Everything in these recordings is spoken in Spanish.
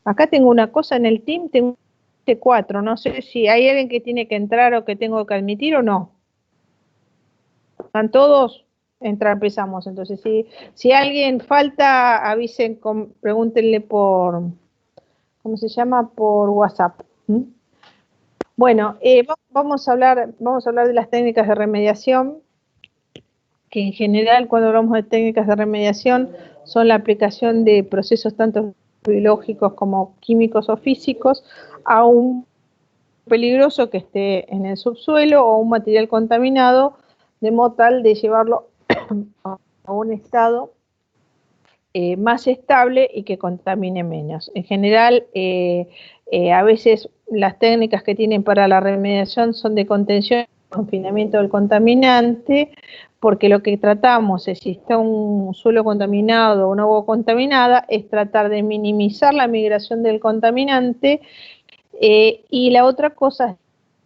Acá tengo una cosa en el team, tengo 4, no sé si hay alguien que tiene que entrar o que tengo que admitir o no. ¿Están todos? Empezamos. Entonces, si alguien falta, avisen, pregúntenle por, ¿cómo se llama? Por WhatsApp. ¿Mm? Bueno, vamos a hablar de las técnicas de remediación, que en general cuando hablamos de técnicas de remediación son la aplicación de procesos tanto biológicos como químicos o físicos a un peligroso que esté en el subsuelo o un material contaminado, de modo tal de llevarlo a un estado más estable y que contamine menos. En general, a veces las técnicas que tienen para la remediación son de contención y confinamiento del contaminante, porque lo que tratamos es, si está un suelo contaminado o una agua contaminada, es tratar de minimizar la migración del contaminante, y la otra cosa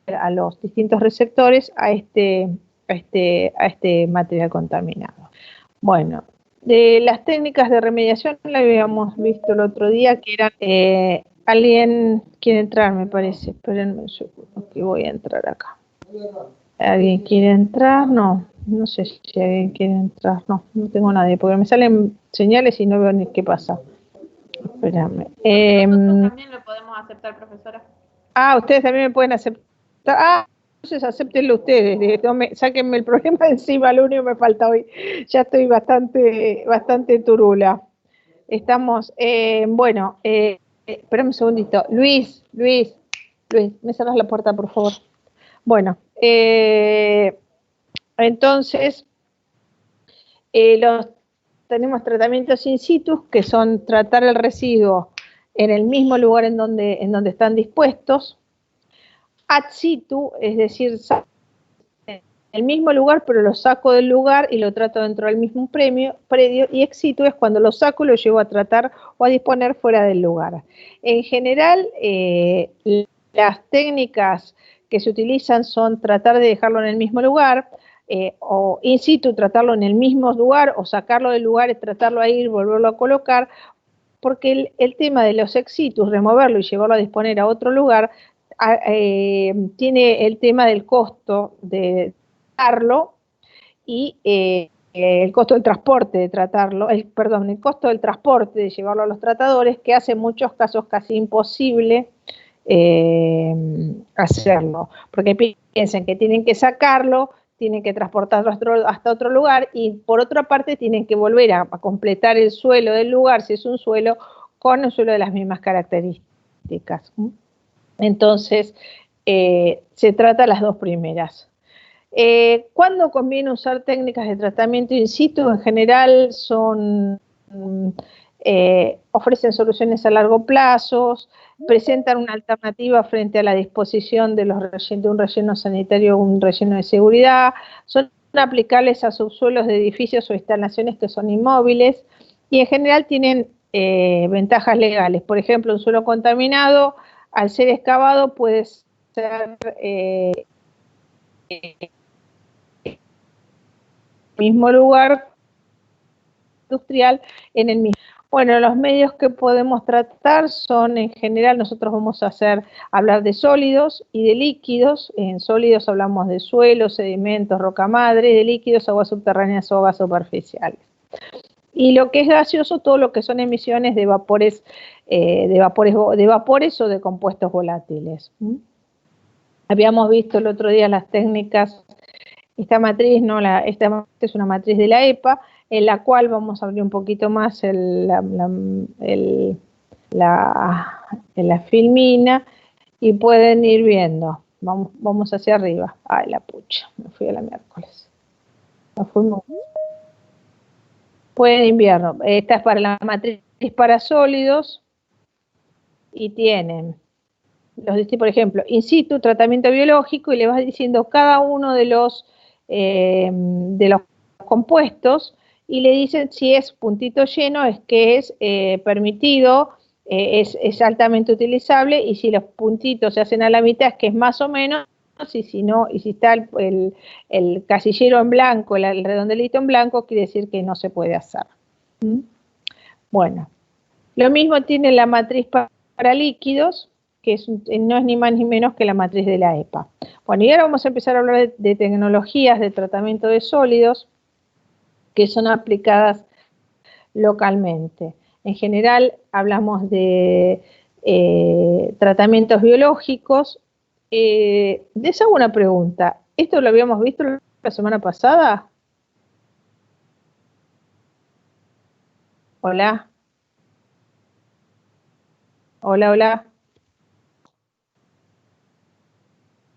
es a los distintos receptores a este material contaminado. Bueno, de las técnicas de remediación la habíamos visto el otro día, que eran, alguien quiere entrar, me parece. Espérenme, yo que voy a entrar acá. ¿Alguien quiere entrar? No sé si alguien quiere entrar. No tengo nadie, porque me salen señales y no veo ni qué pasa. Espérame. Nosotros también lo podemos aceptar, profesora. Ustedes también me pueden aceptar. Entonces acéptenlo ustedes, sáquenme el problema de encima, lo único que me falta hoy. Ya estoy bastante turula. Estamos, bueno, espérame un segundito. Luis, me cerras la puerta, por favor. Bueno, entonces, tenemos tratamientos in situ, que son tratar el residuo en el mismo lugar en donde están dispuestos. Ad situ, es decir, en el mismo lugar, pero lo saco del lugar y lo trato dentro del mismo predio, y ex situ es cuando lo saco y lo llevo a tratar o a disponer fuera del lugar. En general, las técnicas que se utilizan son tratar de dejarlo en el mismo lugar, o in situ tratarlo en el mismo lugar, o sacarlo del lugar y tratarlo ahí, volverlo a colocar, porque el tema de los ex situ, removerlo y llevarlo a disponer a otro lugar, tiene el tema del costo de tratarlo y el costo del transporte de tratarlo, el costo del transporte de llevarlo a los tratadores, que hace en muchos casos casi imposible hacerlo, porque piensen que tienen que sacarlo, tienen que transportarlo hasta otro lugar, y por otra parte tienen que volver a completar el suelo del lugar, si es un suelo, con el suelo de las mismas características. Entonces, se trata las dos primeras. ¿Cuándo conviene usar técnicas de tratamiento in situ? En general ofrecen soluciones a largo plazo, presentan una alternativa frente a la disposición de un relleno sanitario o un relleno de seguridad, son aplicables a subsuelos de edificios o instalaciones que son inmóviles, y en general tienen ventajas legales. Por ejemplo, un suelo contaminado, al ser excavado, puede ser mismo lugar industrial en el mismo. Bueno, los medios que podemos tratar son, en general, nosotros vamos a hablar de sólidos y de líquidos. En sólidos hablamos de suelos, sedimentos, roca madre, de líquidos, aguas subterráneas o aguas superficiales. Y lo que es gaseoso, todo lo que son emisiones de vapores o de compuestos volátiles. Habíamos visto el otro día las técnicas. Esta matriz es una matriz de la EPA, en la cual vamos a abrir un poquito más la filmina, y pueden ir viendo. Vamos hacia arriba. Ay, la pucha, me fui a la miércoles. Nos fuimos. Pueden invierno. Esta es para la matriz para sólidos, y tienen por ejemplo, in situ, tratamiento biológico, y le vas diciendo cada uno de los compuestos, y le dicen si es puntito lleno, es que es permitido, es altamente utilizable, y si los puntitos se hacen a la mitad, es que es más o menos, y si no, y si está el casillero en blanco, el redondelito en blanco, quiere decir que no se puede hacer. Bueno, lo mismo tiene la matriz para para líquidos, que no es ni más ni menos que la matriz de la EPA. Bueno, y ahora vamos a empezar a hablar de tecnologías de tratamiento de sólidos que son aplicadas localmente. En general hablamos de tratamientos biológicos. Les hago una pregunta. ¿Esto lo habíamos visto la semana pasada? Hola. Hola, hola.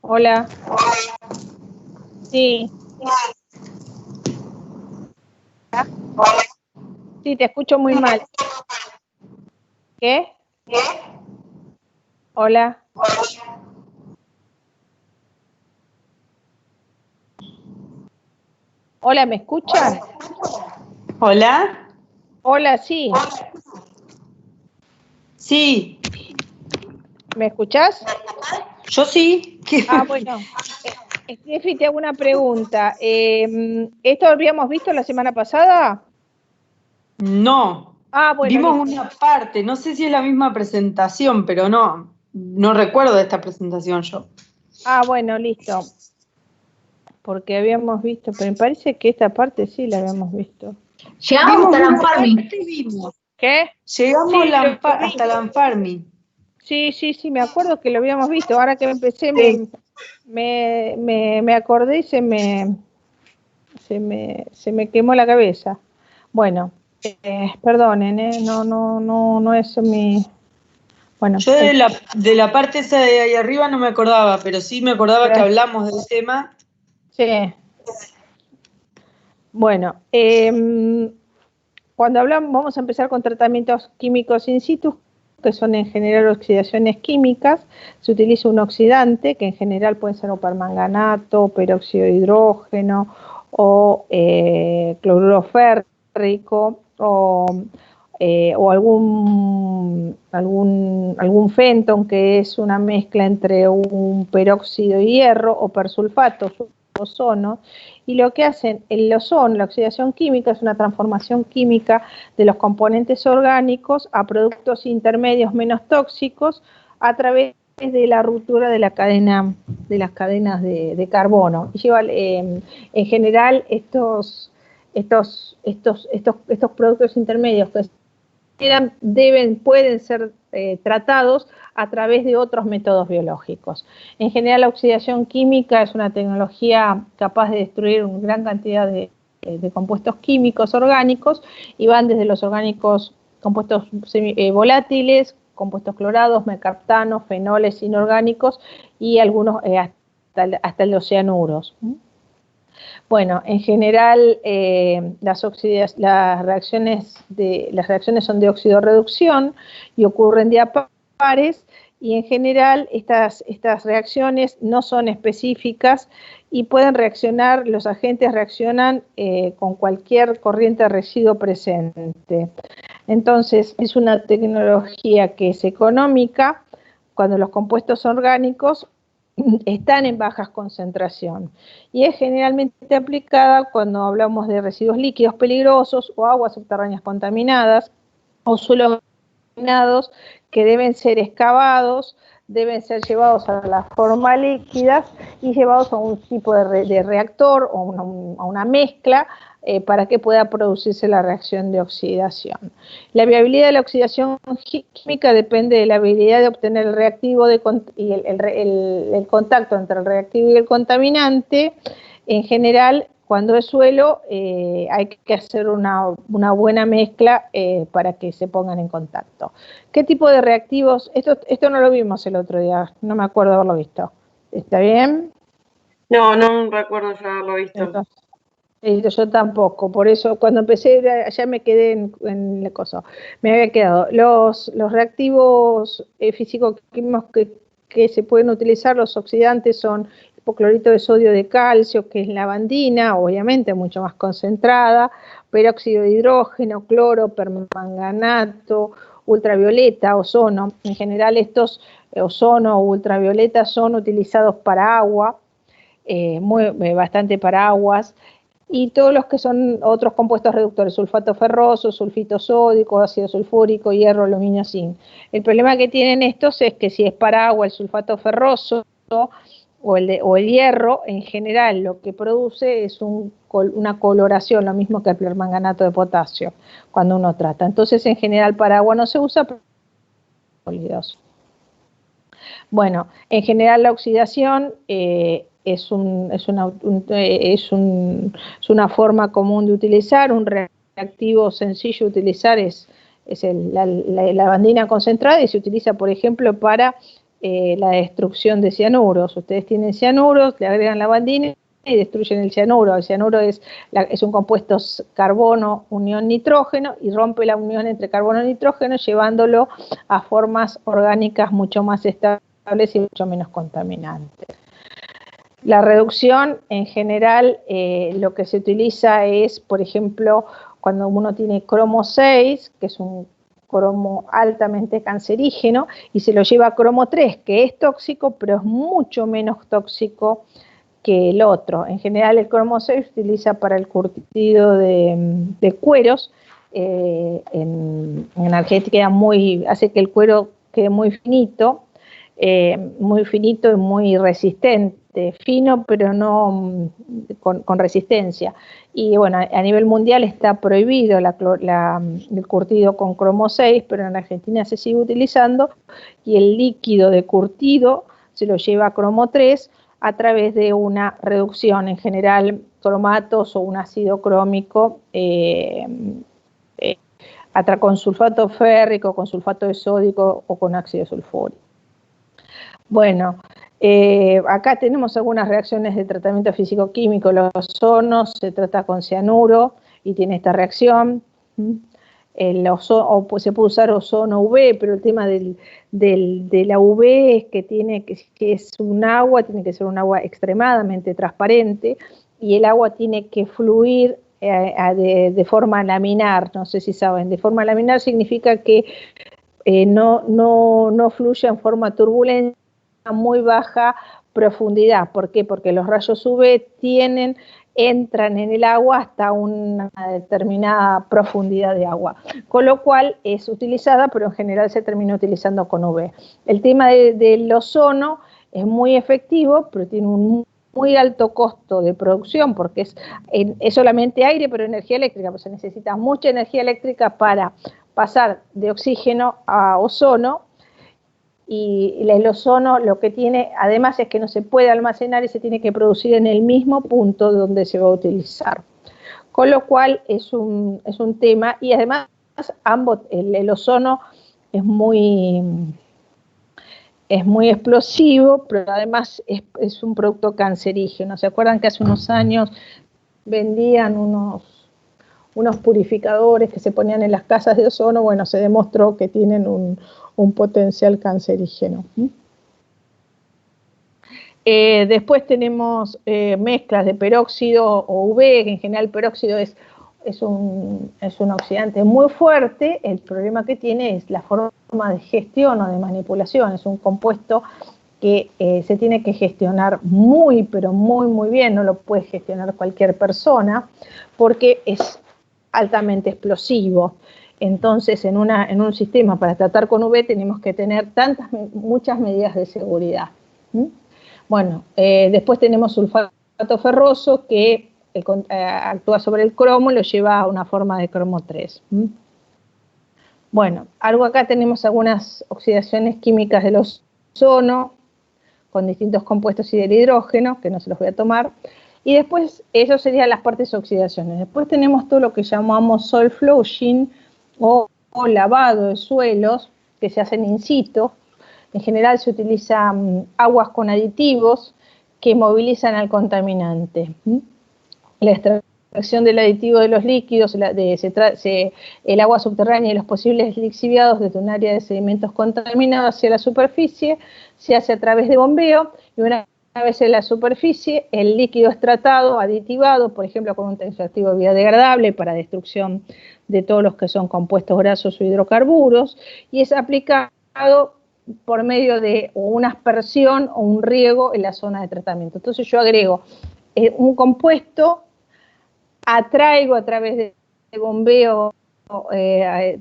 Hola. Sí. Sí, te escucho muy mal. ¿Qué? Hola. Hola, ¿me escuchan? Hola. Hola, sí. Sí. ¿Me escuchás? Yo sí. Ah, bueno. Steffi, te hago una pregunta. ¿Esto habíamos visto la semana pasada? No. Ah, bueno, Vimos listo. una parte, no sé si es la misma presentación, pero no recuerdo de esta presentación yo. Ah, bueno, listo. Porque habíamos visto, pero me parece que esta parte sí la habíamos visto. Llegamos hasta la Anfarmi. ¿Qué? Llegamos Sí, hasta la Anfarmi. Sí, me acuerdo que lo habíamos visto. Ahora que empecé me acordé y se me quemó la cabeza. Bueno, perdonen, no es mi... Bueno, Yo de la parte esa de ahí arriba no me acordaba, pero sí me acordaba que hablamos del tema. Sí. Bueno, cuando hablamos, vamos a empezar con tratamientos químicos in situ, que son en general oxidaciones químicas. Se utiliza un oxidante, que en general puede ser o permanganato, peróxido de hidrógeno, o cloruro férrico, o algún fenton, que es una mezcla entre un peróxido de hierro o persulfato, ozono. Y lo que hacen el ozono, la oxidación química, es una transformación química de los componentes orgánicos a productos intermedios menos tóxicos a través de la ruptura de la cadena, de las cadenas de carbono. Y lleva, en general, estos productos intermedios que pueden ser tratados a través de otros métodos biológicos. En general, la oxidación química es una tecnología capaz de destruir una gran cantidad de compuestos químicos orgánicos, y van desde los orgánicos compuestos volátiles, compuestos clorados, mercaptanos, fenoles inorgánicos y algunos hasta los cianuros. Bueno, en general las reacciones son de oxidorreducción y ocurren de a pares, y en general estas reacciones no son específicas y los agentes reaccionan con cualquier corriente de residuo presente. Entonces es una tecnología que es económica cuando los compuestos orgánicos están en bajas concentración, y es generalmente aplicada cuando hablamos de residuos líquidos peligrosos o aguas subterráneas contaminadas o suelos contaminados que deben ser excavados, deben ser llevados a la forma líquida y llevados a un tipo de reactor o a una mezcla para que pueda producirse la reacción de oxidación. La viabilidad de la oxidación química depende de la habilidad de obtener el reactivo y el contacto entre el reactivo y el contaminante. En general, cuando es suelo, hay que hacer una buena mezcla para que se pongan en contacto. ¿Qué tipo de reactivos? Esto no lo vimos el otro día, no me acuerdo haberlo visto. ¿Está bien? No recuerdo ya haberlo visto. Entonces, yo tampoco, por eso cuando empecé ya me quedé en la cosa. Me había quedado. Los reactivos físico-químicos que se pueden utilizar, los oxidantes, son hipoclorito de sodio de calcio, que es lavandina, obviamente mucho más concentrada, peróxido de hidrógeno, cloro, permanganato, ultravioleta, ozono. En general estos ozono o ultravioleta son utilizados para agua, bastante para aguas. y todos los que son otros compuestos reductores, sulfato ferroso, sulfito sódico, ácido sulfúrico, hierro, aluminio, zinc. El problema que tienen estos es que si es para agua el sulfato ferroso o el hierro, en general lo que produce es una coloración, lo mismo que el permanganato de potasio, cuando uno trata. Entonces, en general para agua no se usa, pero sólidos. Bueno, en general la oxidación es una forma común de utilizar. Un reactivo sencillo de utilizar es la lavandina concentrada, y se utiliza, por ejemplo, para la destrucción de cianuros. Ustedes tienen cianuros, le agregan lavandina y destruyen el cianuro. El cianuro es un compuesto carbono, unión nitrógeno, y rompe la unión entre carbono y nitrógeno, llevándolo a formas orgánicas mucho más estables y mucho menos contaminantes. La reducción, en general, lo que se utiliza es, por ejemplo, cuando uno tiene cromo 6, que es un cromo altamente cancerígeno, y se lo lleva a cromo 3, que es tóxico, pero es mucho menos tóxico que el otro. En general, el cromo 6 se utiliza para el curtido de cueros. En Argentina hace que el cuero quede muy finito y muy resistente, fino pero no con resistencia. Y bueno, a nivel mundial está prohibido el curtido con cromo 6, pero en Argentina se sigue utilizando, y el líquido de curtido se lo lleva a cromo 3 a través de una reducción, en general cromatos o un ácido crómico, con sulfato férrico, con sulfato de sódico o con ácido sulfúrico. Bueno, acá tenemos algunas reacciones de tratamiento físico-químico. El ozono se trata con cianuro y tiene esta reacción. Pues se puede usar ozono UV, pero el tema de la UV es que es un agua, tiene que ser un agua extremadamente transparente, y el agua tiene que fluir de forma laminar. No sé si saben, de forma laminar significa que no fluye en forma turbulenta a muy baja profundidad. ¿Por qué? Porque los rayos UV entran en el agua hasta una determinada profundidad de agua, con lo cual es utilizada, pero en general se termina utilizando con UV. El tema del ozono es muy efectivo, pero tiene un muy alto costo de producción, porque es solamente aire, pero energía eléctrica, pues se necesita mucha energía eléctrica para pasar de oxígeno a ozono. Y el ozono lo que tiene, además, es que no se puede almacenar y se tiene que producir en el mismo punto donde se va a utilizar. Con lo cual es un tema, y además el ozono es muy explosivo, pero además es un producto cancerígeno. ¿Se acuerdan que hace unos años vendían unos purificadores que se ponían en las casas de ozono? Bueno, se demostró que tienen un potencial cancerígeno. Después tenemos mezclas de peróxido o UV, que en general el peróxido es un oxidante muy fuerte. El problema que tiene es la forma de gestión o de manipulación. Es un compuesto que se tiene que gestionar pero muy bien, no lo puede gestionar cualquier persona, porque es altamente explosivo. Entonces, en un sistema para tratar con UV tenemos que tener muchas medidas de seguridad. Bueno, después tenemos sulfato ferroso, que actúa sobre el cromo y lo lleva a una forma de cromo 3. Bueno, acá tenemos algunas oxidaciones químicas del ozono con distintos compuestos y del hidrógeno, que no se los voy a tomar. Y después, eso serían las partes de oxidaciones. Después tenemos todo lo que llamamos soil flushing o lavado de suelos, que se hacen in situ. En general se utilizan aguas con aditivos que movilizan al contaminante. La extracción del aditivo de los líquidos, el agua subterránea y los posibles lixiviados desde un área de sedimentos contaminados hacia la superficie se hace a través de bombeo, y una vez en la superficie el líquido es tratado, aditivado, por ejemplo con un tensioactivo biodegradable para destrucción de todos los que son compuestos grasos o hidrocarburos, y es aplicado por medio de una aspersión o un riego en la zona de tratamiento. Entonces yo agrego un compuesto atraigo a través de bombeo,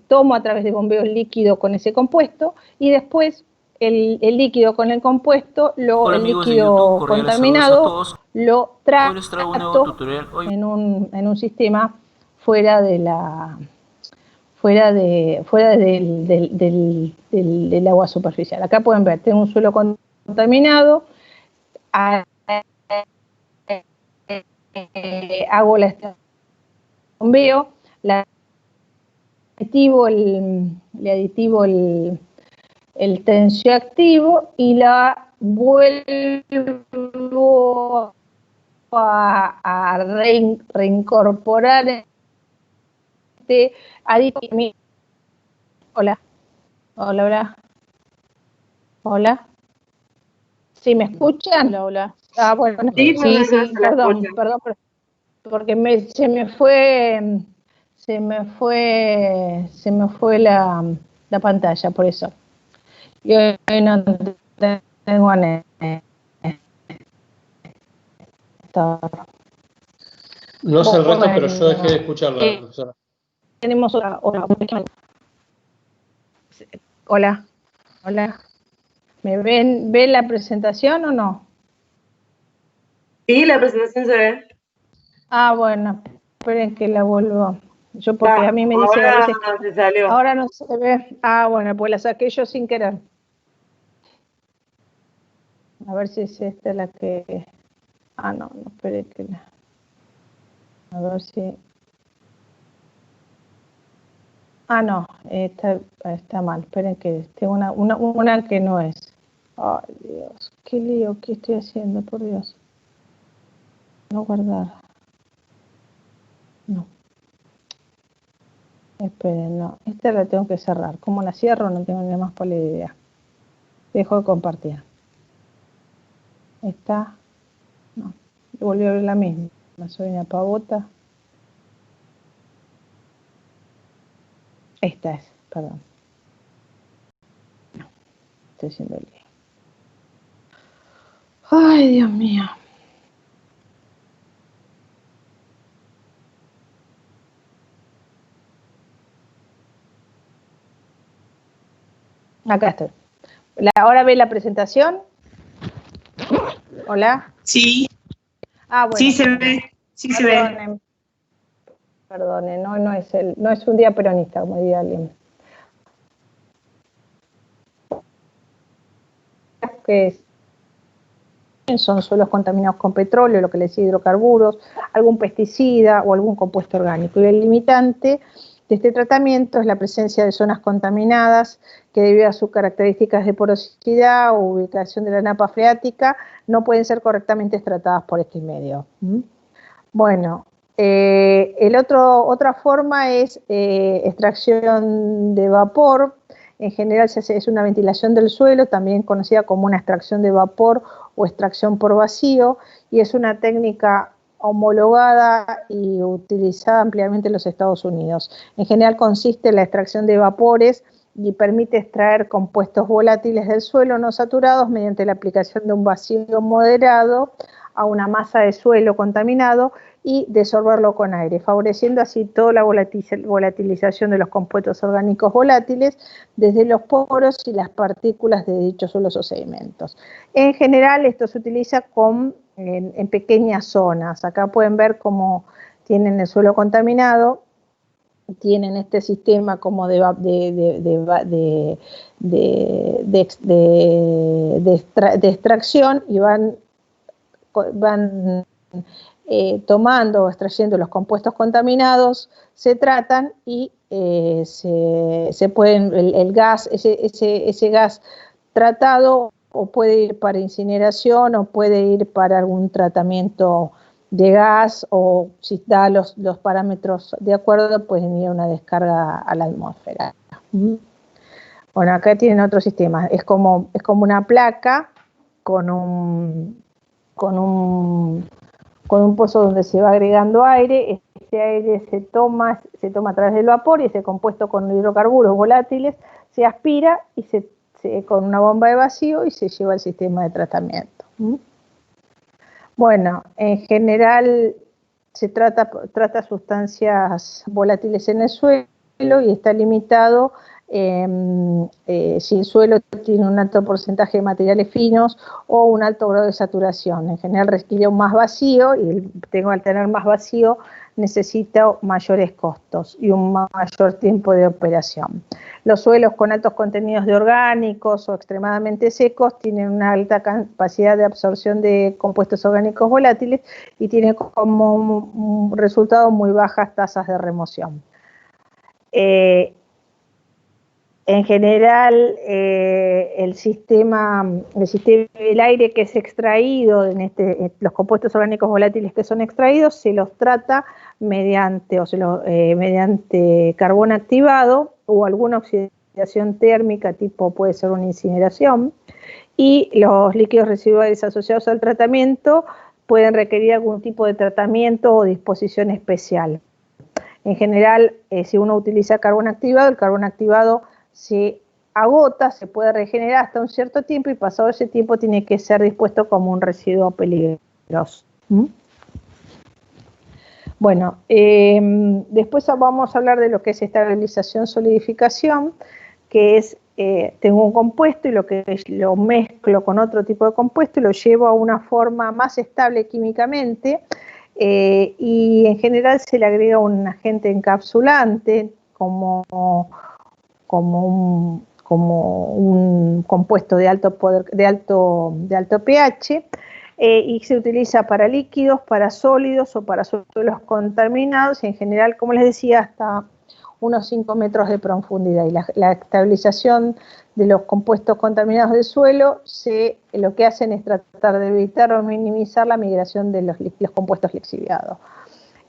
tomo a través de bombeo líquido con ese compuesto y después el líquido con el compuesto, Hola el amigos de líquido YouTube, cordiales saludos a contaminado, todos. lo Hoy les traigo un nuevo trato tutorial. Hoy en un sistema fuera del agua superficial. Acá pueden ver, tengo un suelo contaminado, hago la estación de bombeo, le aditivo el tensioactivo y la vuelvo a reincorporar este aditivo. Hola, hola, hola, hola. ¿Sí me escuchan? Hola, hola. Ah, bueno, Sí, sí, se la perdón, escucha. perdón, porque se me fue la pantalla, por eso. Yo no tengo No sé el resto, pero yo Bueno, dejé de escucharla, profesora. tenemos otra. Hola, hola. ¿Me ven la presentación o no? Sí, la presentación se ve. Ah, bueno, esperen que la vuelvo. Yo porque a mí me dice a Ahora veces se salió. ahora no se ve. Ah, bueno, pues la saqué yo sin querer. A ver si es esta la que. Ah, no, esperen que la. A ver si. Ah, no, está mal. Esperen que tengo una que no es. Ay, Dios, qué lío, ¿qué estoy haciendo? Por Dios. No guardar. No. Esperen, no. Esta la tengo que cerrar. ¿Cómo la cierro? No tengo ni más pálida idea. Dejo de compartir. Esta. No. Volví a ver la misma. Soy una pavota. Esta es, perdón. No. Estoy haciendo el lío. Ay, Dios mío. Acá estoy. ¿Ahora ve la presentación? ¿Hola? Sí, Ah, bueno. sí se ve, sí se ve. Perdone, no es un día peronista, como diría alguien. Que son suelos contaminados con petróleo, lo que les decía hidrocarburos, algún pesticida o algún compuesto orgánico. Y el limitante de este tratamiento es la presencia de zonas contaminadas que debido a sus características de porosidad o ubicación de la napa freática no pueden ser correctamente tratadas por este medio. Bueno, otra forma es extracción de vapor. En general es una ventilación del suelo, también conocida como una extracción de vapor o extracción por vacío, y es una técnica homologada y utilizada ampliamente en los Estados Unidos. En general consiste en la extracción de vapores y permite extraer compuestos volátiles del suelo no saturados mediante la aplicación de un vacío moderado a una masa de suelo contaminado y disolverlo con aire, favoreciendo así toda la volatilización de los compuestos orgánicos volátiles desde los poros y las partículas de dichos suelos o sedimentos. En general esto se utiliza en pequeñas zonas. Acá pueden ver cómo tienen el suelo contaminado, tienen este sistema como de extracción y van tomando o extrayendo los compuestos contaminados, se tratan y se pueden, el gas, ese gas tratado o puede ir para incineración o puede ir para algún tratamiento de gas o si da los parámetros de acuerdo, pueden ir a una descarga a la atmósfera. Bueno, acá tienen otro sistema, es como una placa con un pozo donde se va agregando aire. Este aire se toma a través del vapor y ese compuesto con hidrocarburos volátiles se aspira y con una bomba de vacío y se lleva al sistema de tratamiento. Bueno, en general se trata sustancias volátiles en el suelo y está limitado si el suelo tiene un alto porcentaje de materiales finos o un alto grado de saturación. En general requiere un más vacío y al tener más vacío necesita mayores costos y un mayor tiempo de operación. Los suelos con altos contenidos de orgánicos o extremadamente secos tienen una alta capacidad de absorción de compuestos orgánicos volátiles y tienen como un resultado muy bajas tasas de remoción. En general, el aire que es extraído, los compuestos orgánicos volátiles que son extraídos, se los trata mediante carbón activado o alguna oxidación térmica, tipo puede ser una incineración, y los líquidos residuales asociados al tratamiento pueden requerir algún tipo de tratamiento o disposición especial. En general, si uno utiliza carbón activado, el carbón activado se agota, se puede regenerar hasta un cierto tiempo y pasado ese tiempo tiene que ser dispuesto como un residuo peligroso. Bueno, después vamos a hablar de lo que es estabilización, solidificación, que es, tengo un compuesto y lo mezclo con otro tipo de compuesto y lo llevo a una forma más estable químicamente y en general se le agrega un agente encapsulante como un compuesto de alto pH y se utiliza para líquidos, para sólidos o para suelos contaminados y en general, como les decía, hasta unos 5 metros de profundidad. Y la estabilización de los compuestos contaminados del suelo lo que hacen es tratar de evitar o minimizar la migración de los compuestos lixiviados.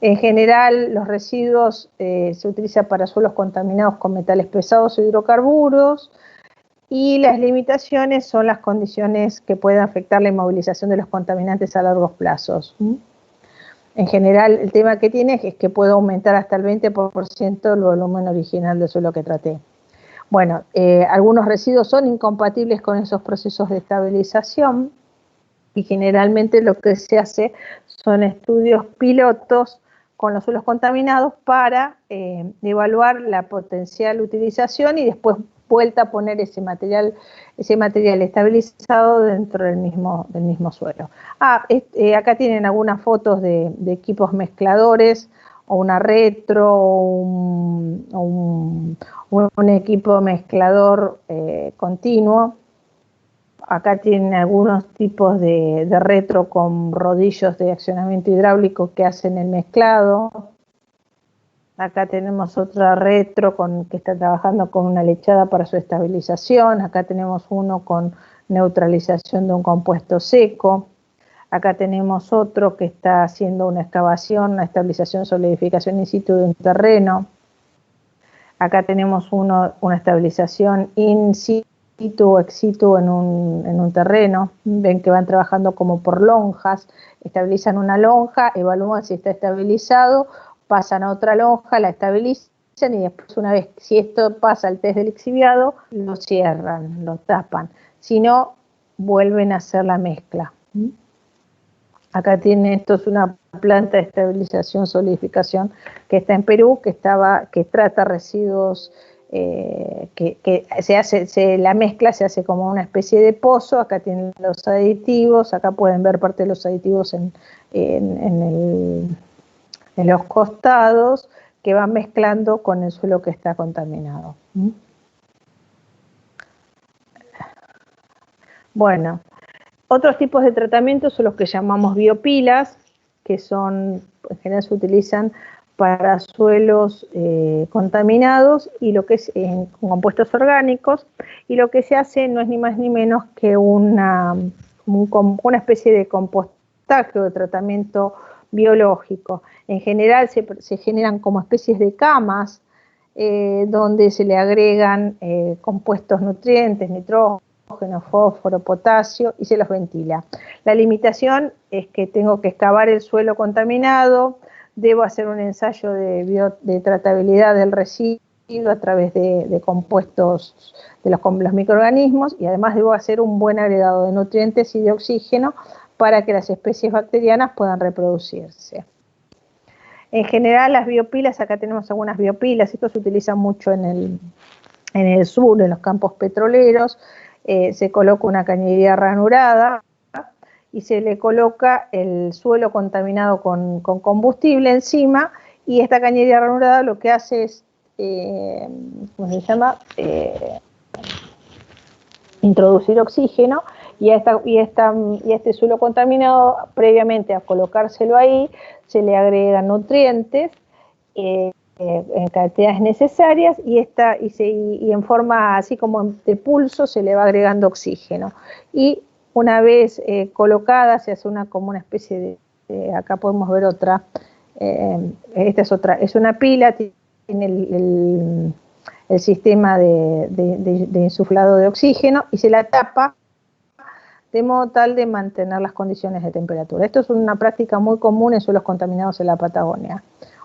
En general, los residuos se utilizan para suelos contaminados con metales pesados o hidrocarburos y las limitaciones son las condiciones que pueden afectar la inmovilización de los contaminantes a largos plazos. En general, el tema que tiene es que puede aumentar hasta el 20% el volumen original del suelo que traté. Bueno, algunos residuos son incompatibles con esos procesos de estabilización y generalmente lo que se hace son estudios pilotos con los suelos contaminados para evaluar la potencial utilización y después vuelta a poner ese material estabilizado dentro del mismo suelo. Acá tienen algunas fotos de equipos mezcladores o una retro o un equipo mezclador continuo. Acá tienen algunos tipos de retro con rodillos de accionamiento hidráulico que hacen el mezclado. Acá tenemos otra retro que está trabajando con una lechada para su estabilización. Acá tenemos uno con neutralización de un compuesto seco. Acá tenemos otro que está haciendo una excavación, una estabilización, solidificación in situ de un terreno. Acá tenemos una estabilización in situ o ex situ en un terreno. Ven que van trabajando como por lonjas, estabilizan una lonja, evalúan si está estabilizado, pasan a otra lonja, la estabilizan y después una vez, si esto pasa el test del lixiviado, lo cierran, lo tapan. Si no, vuelven a hacer la mezcla. Acá esto es una planta de estabilización, solidificación que está en Perú, que trata residuos, la mezcla se hace como una especie de pozo. Acá tienen los aditivos, acá pueden ver parte de los aditivos en los costados que van mezclando con el suelo que está contaminado. Bueno, otros tipos de tratamientos son los que llamamos biopilas, que en general se utilizan para suelos contaminados y lo que es con compuestos orgánicos, y lo que se hace no es ni más ni menos que una especie de compostaje o de tratamiento biológico. En general se generan como especies de camas donde se le agregan compuestos nutrientes, nitrógeno, fósforo, potasio y se los ventila. La limitación es que tengo que excavar el suelo contaminado, debo hacer un ensayo de tratabilidad del residuo a través de compuestos de los microorganismos y además debo hacer un buen agregado de nutrientes y de oxígeno para que las especies bacterianas puedan reproducirse. En general las biopilas, acá tenemos algunas biopilas, esto se utiliza mucho en el sur, en los campos petroleros, se coloca una cañería ranurada y se le coloca el suelo contaminado con combustible encima, y esta cañería ranurada lo que hace es, ¿cómo se llama? Introducir oxígeno, y este suelo contaminado, previamente a colocárselo ahí, se le agregan nutrientes en cantidades necesarias, y en forma así como de pulso se le va agregando oxígeno. Y una vez colocada se hace como una especie de, acá podemos ver otra, esta es otra, es una pila, tiene el sistema de insuflado de oxígeno, y se la tapa de modo tal de mantener las condiciones de temperatura. Esto es una práctica muy común en suelos contaminados en la Patagonia,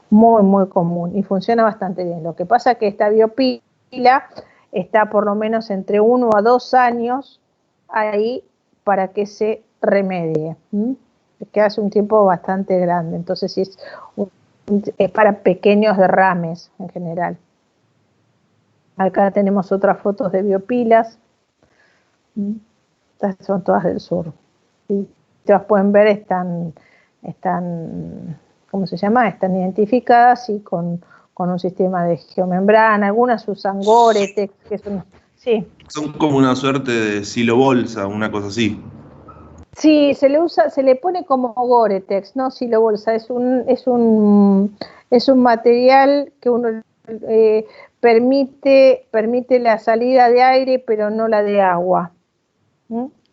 muy, muy común, y funciona bastante bien. Lo que pasa es que esta biopila está por lo menos entre 1 a 2 años ahí para que se remedie, que hace un tiempo bastante grande, entonces sí es para pequeños derrames en general. Acá tenemos otras fotos de biopilas. Estas son todas del sur. Y ustedes pueden ver, están, ¿cómo se llama? Están identificadas y con un sistema de geomembrana. Algunas usan Gore-Tex, que son, sí. Son como una suerte de silobolsa, una cosa así. Sí, se le pone como Gore-Tex, no silobolsa, es un material que uno permite la salida de aire, pero no la de agua,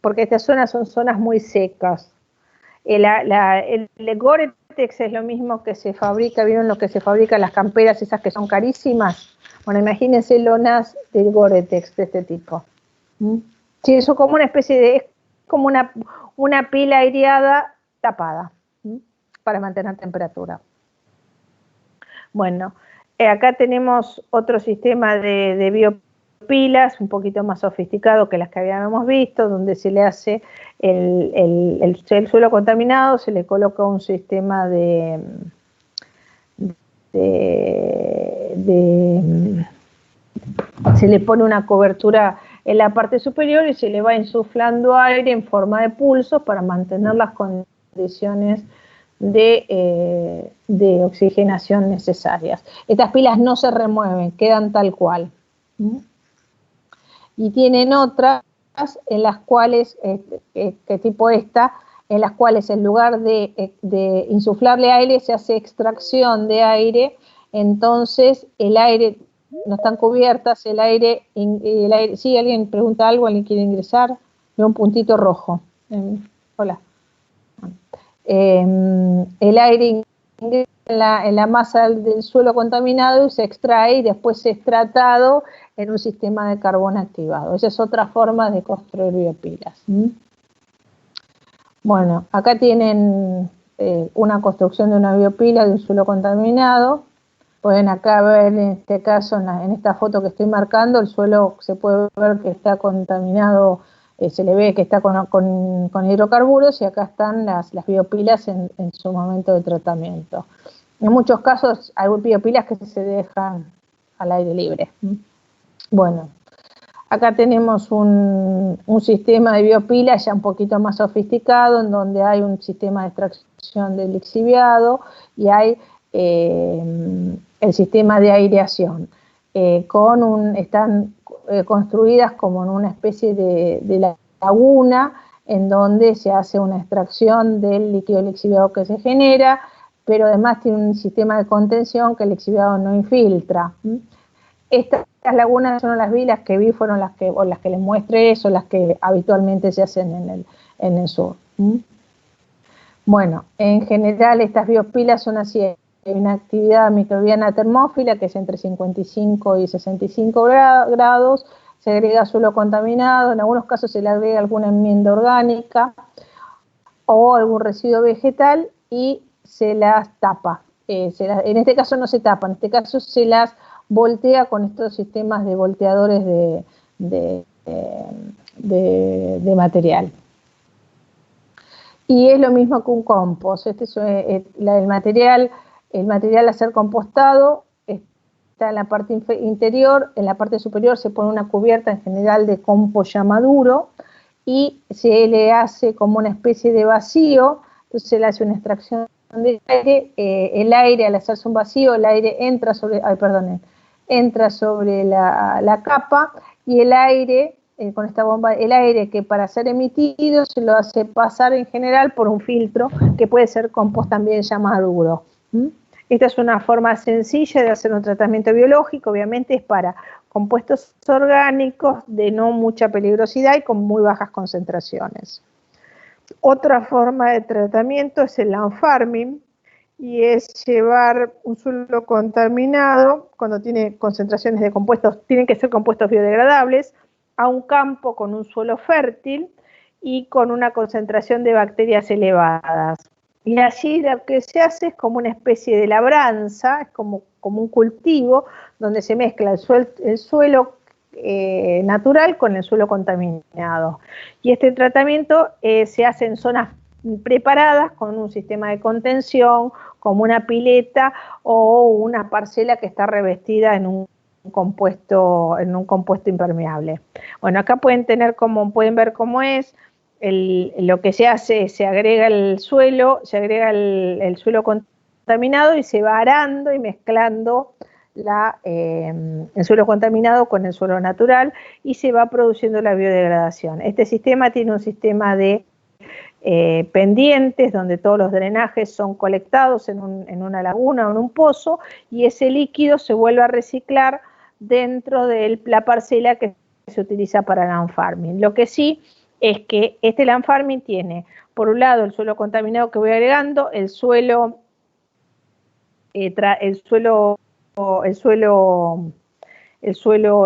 porque estas zonas son zonas muy secas. El Gore-Tex es lo mismo que se fabrica, ¿vieron lo que se fabrica las camperas esas que son carísimas? Bueno, imagínense lonas de Gore-Tex de este tipo. Sí, eso como una especie de, es como una pila aireada tapada, para mantener temperatura. Bueno, acá tenemos otro sistema de biopilas, un poquito más sofisticado que las que habíamos visto, donde se le hace el suelo contaminado, se le coloca un sistema se le pone una cobertura en la parte superior y se le va insuflando aire en forma de pulsos para mantener las condiciones de oxigenación necesarias. Estas pilas no se remueven, quedan tal cual. Y tienen otras en las cuales, que tipo esta, en las cuales en lugar de insuflarle aire se hace extracción de aire, entonces el aire, no están cubiertas, el aire, sí, alguien pregunta algo, alguien quiere ingresar, veo un puntito rojo. Hola. El aire ingresa en la masa del suelo contaminado y se extrae y después es tratado en un sistema de carbón activado. Esa es otra forma de construir biopilas. Bueno, acá tienen una construcción de una biopila de un suelo contaminado. Pueden acá ver, en este caso, en esta foto que estoy marcando, el suelo se puede ver que está contaminado, se le ve que está con hidrocarburos, y acá están las biopilas en su momento de tratamiento. En muchos casos hay biopilas que se dejan al aire libre. Bueno, acá tenemos un sistema de biopilas ya un poquito más sofisticado, en donde hay un sistema de extracción del lixiviado y hay el sistema de aireación. Están construidas como en una especie de laguna, en donde se hace una extracción del líquido lixiviado que se genera, pero además tiene un sistema de contención que el lixiviado no infiltra. Estas lagunas yo no las vi, las que vi fueron las que les muestré, son las que habitualmente se hacen en el sur. Bueno, en general estas biopilas son así. Hay una actividad microbiana termófila que es entre 55 y 65 grados, se agrega suelo contaminado, en algunos casos se le agrega alguna enmienda orgánica o algún residuo vegetal y se las tapa. En este caso no se tapa, en este caso se las voltea con estos sistemas de volteadores de material. Y es lo mismo que un compost. El material El material a ser compostado está en la parte interior, en la parte superior se pone una cubierta en general de compost ya maduro y se le hace como una especie de vacío, entonces se le hace una extracción de aire, el aire al hacerse un vacío, el aire entra sobre, entra sobre la capa y el aire, con esta bomba, el aire que para ser emitido se lo hace pasar en general por un filtro que puede ser compost también ya maduro. Esta es una forma sencilla de hacer un tratamiento biológico, obviamente es para compuestos orgánicos de no mucha peligrosidad y con muy bajas concentraciones. Otra forma de tratamiento es el land farming, y es llevar un suelo contaminado, cuando tiene concentraciones de compuestos, tienen que ser compuestos biodegradables, a un campo con un suelo fértil y con una concentración de bacterias elevadas. Y allí lo que se hace es como una especie de labranza, es como un cultivo, donde se mezcla el suelo natural con el suelo contaminado. Y este tratamiento se hace en zonas preparadas con un sistema de contención, como una pileta o una parcela que está revestida en un compuesto impermeable. Bueno, acá pueden ver cómo es. Lo que se hace es se agrega el suelo contaminado y se va arando y mezclando el suelo contaminado con el suelo natural y se va produciendo la biodegradación. Este sistema tiene un sistema de pendientes donde todos los drenajes son colectados en una laguna o en un pozo y ese líquido se vuelve a reciclar dentro de la parcela que se utiliza para land farming. Lo que sí es que este land farming tiene, por un lado, el suelo contaminado que voy agregando, el suelo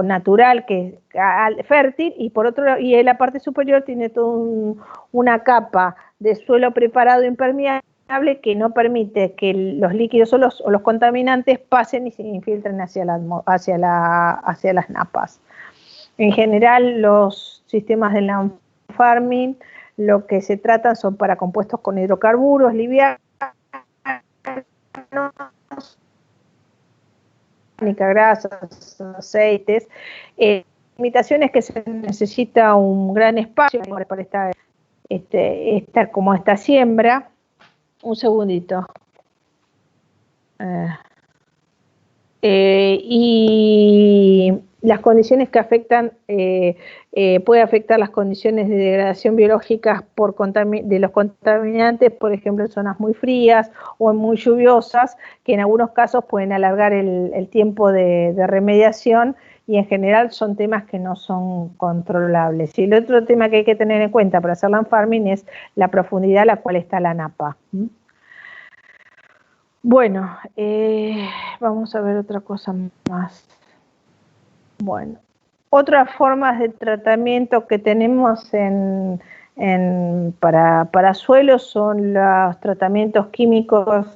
natural que es fértil, y por otro lado, y en la parte superior tiene toda una capa de suelo preparado impermeable que no permite que los líquidos o los contaminantes pasen y se infiltren hacia las napas. En general, los sistemas de land farming lo que se tratan son para compuestos con hidrocarburos livianos, grasas, aceites. Limitaciones que se necesita un gran espacio para esta siembra. Un segundito. Y las condiciones que afectan, puede afectar las condiciones de degradación biológica de los contaminantes, por ejemplo, en zonas muy frías o en muy lluviosas, que en algunos casos pueden alargar el tiempo de remediación, y en general son temas que no son controlables. Y el otro tema que hay que tener en cuenta para hacer land farming es la profundidad a la cual está la napa. Bueno, vamos a ver otra cosa más. Bueno, otras formas de tratamiento que tenemos para suelos son los tratamientos químicos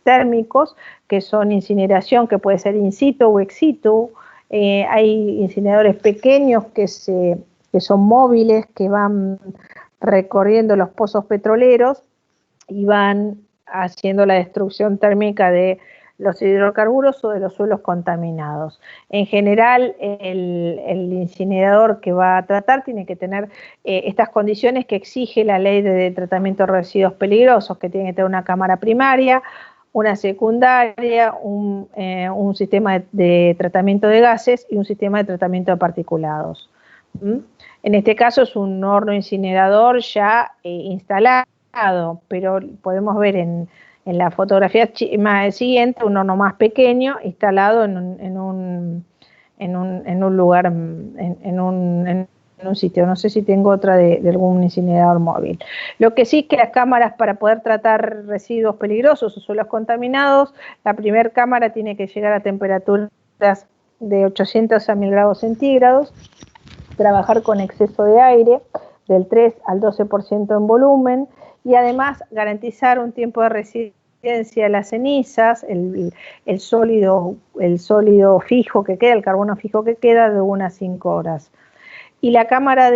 térmicos, que son incineración, que puede ser in situ o ex situ. Hay incineradores pequeños que son móviles, que van recorriendo los pozos petroleros y van haciendo la destrucción térmica de los hidrocarburos o de los suelos contaminados. En general, el incinerador que va a tratar tiene que tener estas condiciones que exige la ley de tratamiento de residuos peligrosos, que tiene que tener una cámara primaria, una secundaria, un sistema de tratamiento de gases y un sistema de tratamiento de particulados. En este caso es un horno incinerador ya instalado, pero podemos ver en la fotografía siguiente un horno más pequeño instalado en un lugar, en un sitio. No sé si tengo otra de algún incinerador móvil. Lo que sí es que las cámaras, para poder tratar residuos peligrosos o suelos contaminados, la primera cámara tiene que llegar a temperaturas de 800 a 1000 grados centígrados, trabajar con exceso de aire del 3 al 12% en volumen, y además garantizar un tiempo de resistencia a las cenizas, el sólido fijo que queda, el carbono fijo que queda, de 1 a 5 horas. Y la cámara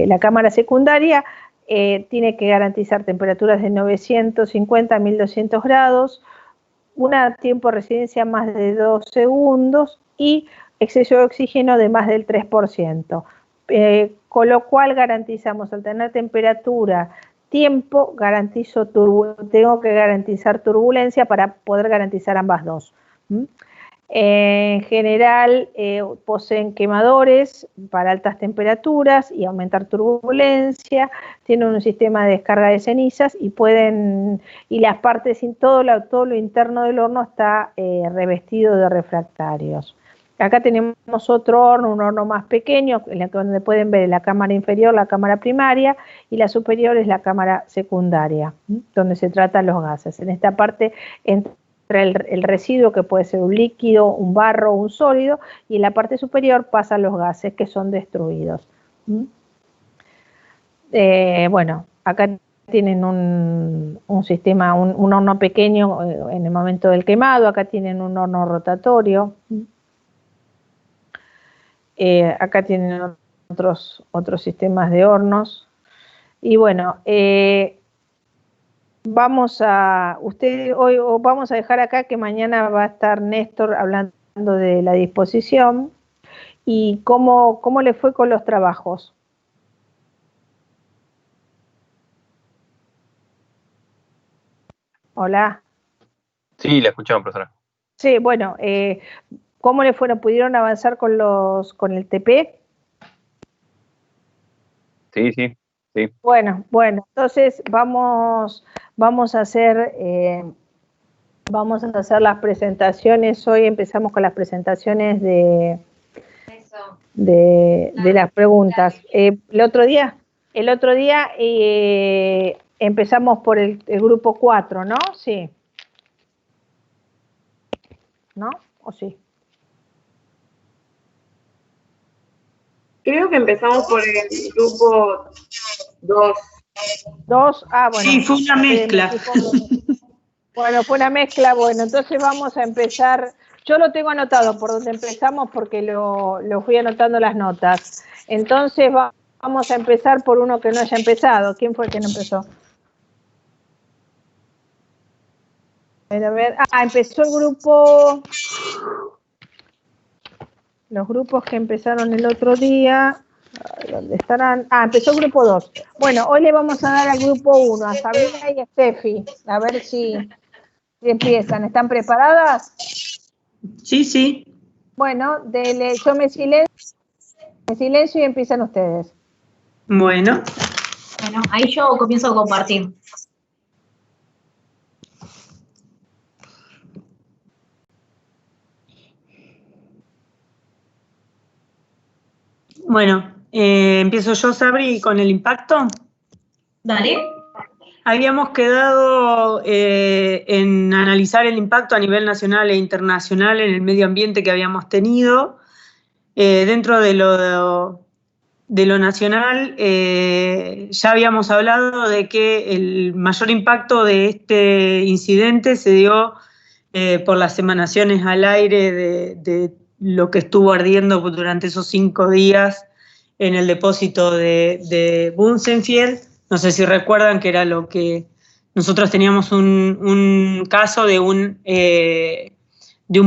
la cámara secundaria tiene que garantizar temperaturas de 950 a 1200 grados, un tiempo de residencia más de 2 segundos y exceso de oxígeno de más del 3%. Con lo cual garantizamos, al tener temperatura, tiempo, tengo que garantizar turbulencia para poder garantizar ambas dos. En general poseen quemadores para altas temperaturas y aumentar turbulencia, tienen un sistema de descarga de cenizas y las partes, todo lo interno del horno está revestido de refractarios. Acá tenemos otro horno, un horno más pequeño, donde pueden ver la cámara inferior, la cámara primaria, y la superior es la cámara secundaria, donde se tratan los gases. En esta parte entra el residuo, que puede ser un líquido, un barro, un sólido, y en la parte superior pasan los gases que son destruidos. Bueno, acá tienen un sistema, un horno pequeño en el momento del quemado, acá tienen un horno rotatorio. Acá tienen otros sistemas de hornos. Y bueno, vamos a dejar acá que mañana va a estar Néstor hablando de la disposición y cómo le fue con los trabajos. Hola. Sí, la escuchamos, profesora. Sí, bueno, ¿cómo le fueron? ¿Pudieron avanzar con el TP? Sí. Bueno, entonces vamos a hacer las presentaciones. Hoy empezamos con las presentaciones de las preguntas. El otro día empezamos por el grupo 4, ¿no? Sí. ¿No? ¿O sí? Creo que empezamos por el grupo 2. ¿2? Ah, bueno. Sí, fue una mezcla. Bueno, fue una mezcla. Bueno, entonces vamos a empezar. Yo lo tengo anotado por donde empezamos porque lo fui anotando las notas. Entonces vamos a empezar por uno que no haya empezado. ¿Quién fue el que no empezó? A ver. Empezó el grupo... Los grupos que empezaron el otro día, ¿dónde estarán? Empezó el grupo 2. Bueno, hoy le vamos a dar al grupo 1, a Sabrina y a Steffi, a ver si empiezan. ¿Están preparadas? Sí. Bueno, yo me silencio y empiezan ustedes. Bueno, ahí yo comienzo a compartir. Bueno, empiezo yo, Sabri, con el impacto. Dale. Habíamos quedado en analizar el impacto a nivel nacional e internacional en el medio ambiente que habíamos tenido. Dentro de lo nacional, ya habíamos hablado de que el mayor impacto de este incidente se dio por las emanaciones al aire de lo que estuvo ardiendo durante esos 5 días en el depósito de Bunsenfield. No sé si recuerdan que era lo que nosotros teníamos un caso de un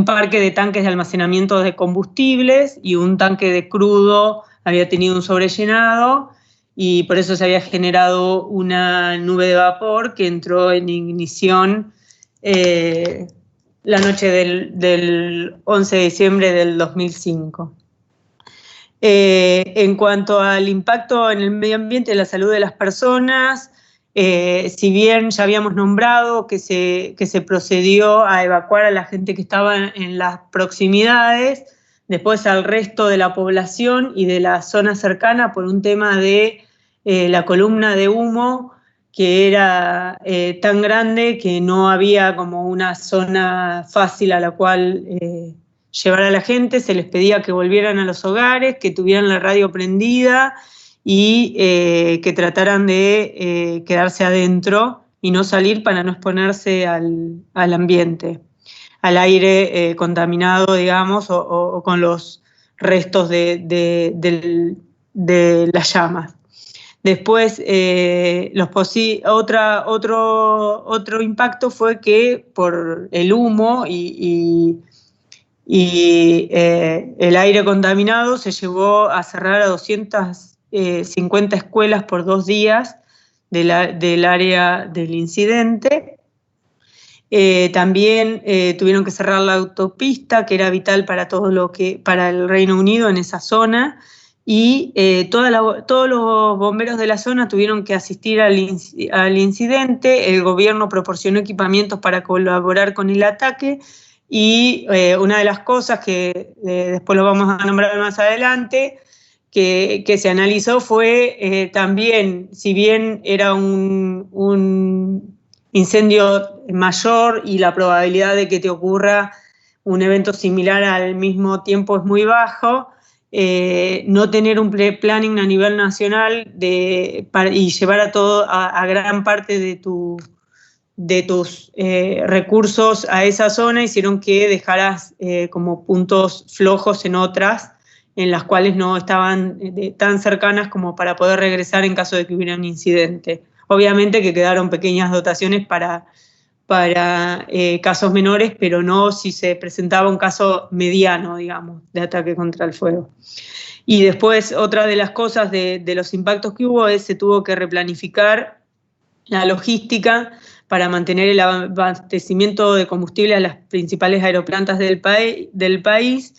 parque de tanques de almacenamiento de combustibles y un tanque de crudo había tenido un sobrellenado y por eso se había generado una nube de vapor que entró en ignición la noche del 11 de diciembre del 2005. En cuanto al impacto en el medio ambiente y la salud de las personas, si bien ya habíamos nombrado que se procedió a evacuar a la gente que estaba en las proximidades, después al resto de la población y de la zona cercana por un tema de la columna de humo que era tan grande que no había como una zona fácil a la cual llevar a la gente. Se les pedía que volvieran a los hogares, que tuvieran la radio prendida y que trataran de quedarse adentro y no salir para no exponerse al ambiente, al aire contaminado, digamos, o con los restos de las llamas. Después, otro impacto fue que por el humo y el aire contaminado se llevó a cerrar a 250 escuelas por 2 días del área del incidente. También tuvieron que cerrar la autopista, que era vital para para el Reino Unido en esa zona, y todos los bomberos de la zona tuvieron que asistir al incidente. El gobierno proporcionó equipamientos para colaborar con el ataque, y una de las cosas que después lo vamos a nombrar más adelante, que se analizó fue también, si bien era un incendio mayor y la probabilidad de que te ocurra un evento similar al mismo tiempo es muy bajo, no tener un planning a nivel nacional y llevar a gran parte de tus recursos a esa zona hicieron que dejaras como puntos flojos en otras, en las cuales no estaban tan cercanas como para poder regresar en caso de que hubiera un incidente. Obviamente que quedaron pequeñas dotaciones para casos menores, pero no si se presentaba un caso mediano, digamos, de ataque contra el fuego. Y después, otra de las cosas de los impactos que hubo es que se tuvo que replanificar la logística para mantener el abastecimiento de combustible a las principales aeroplantas del país,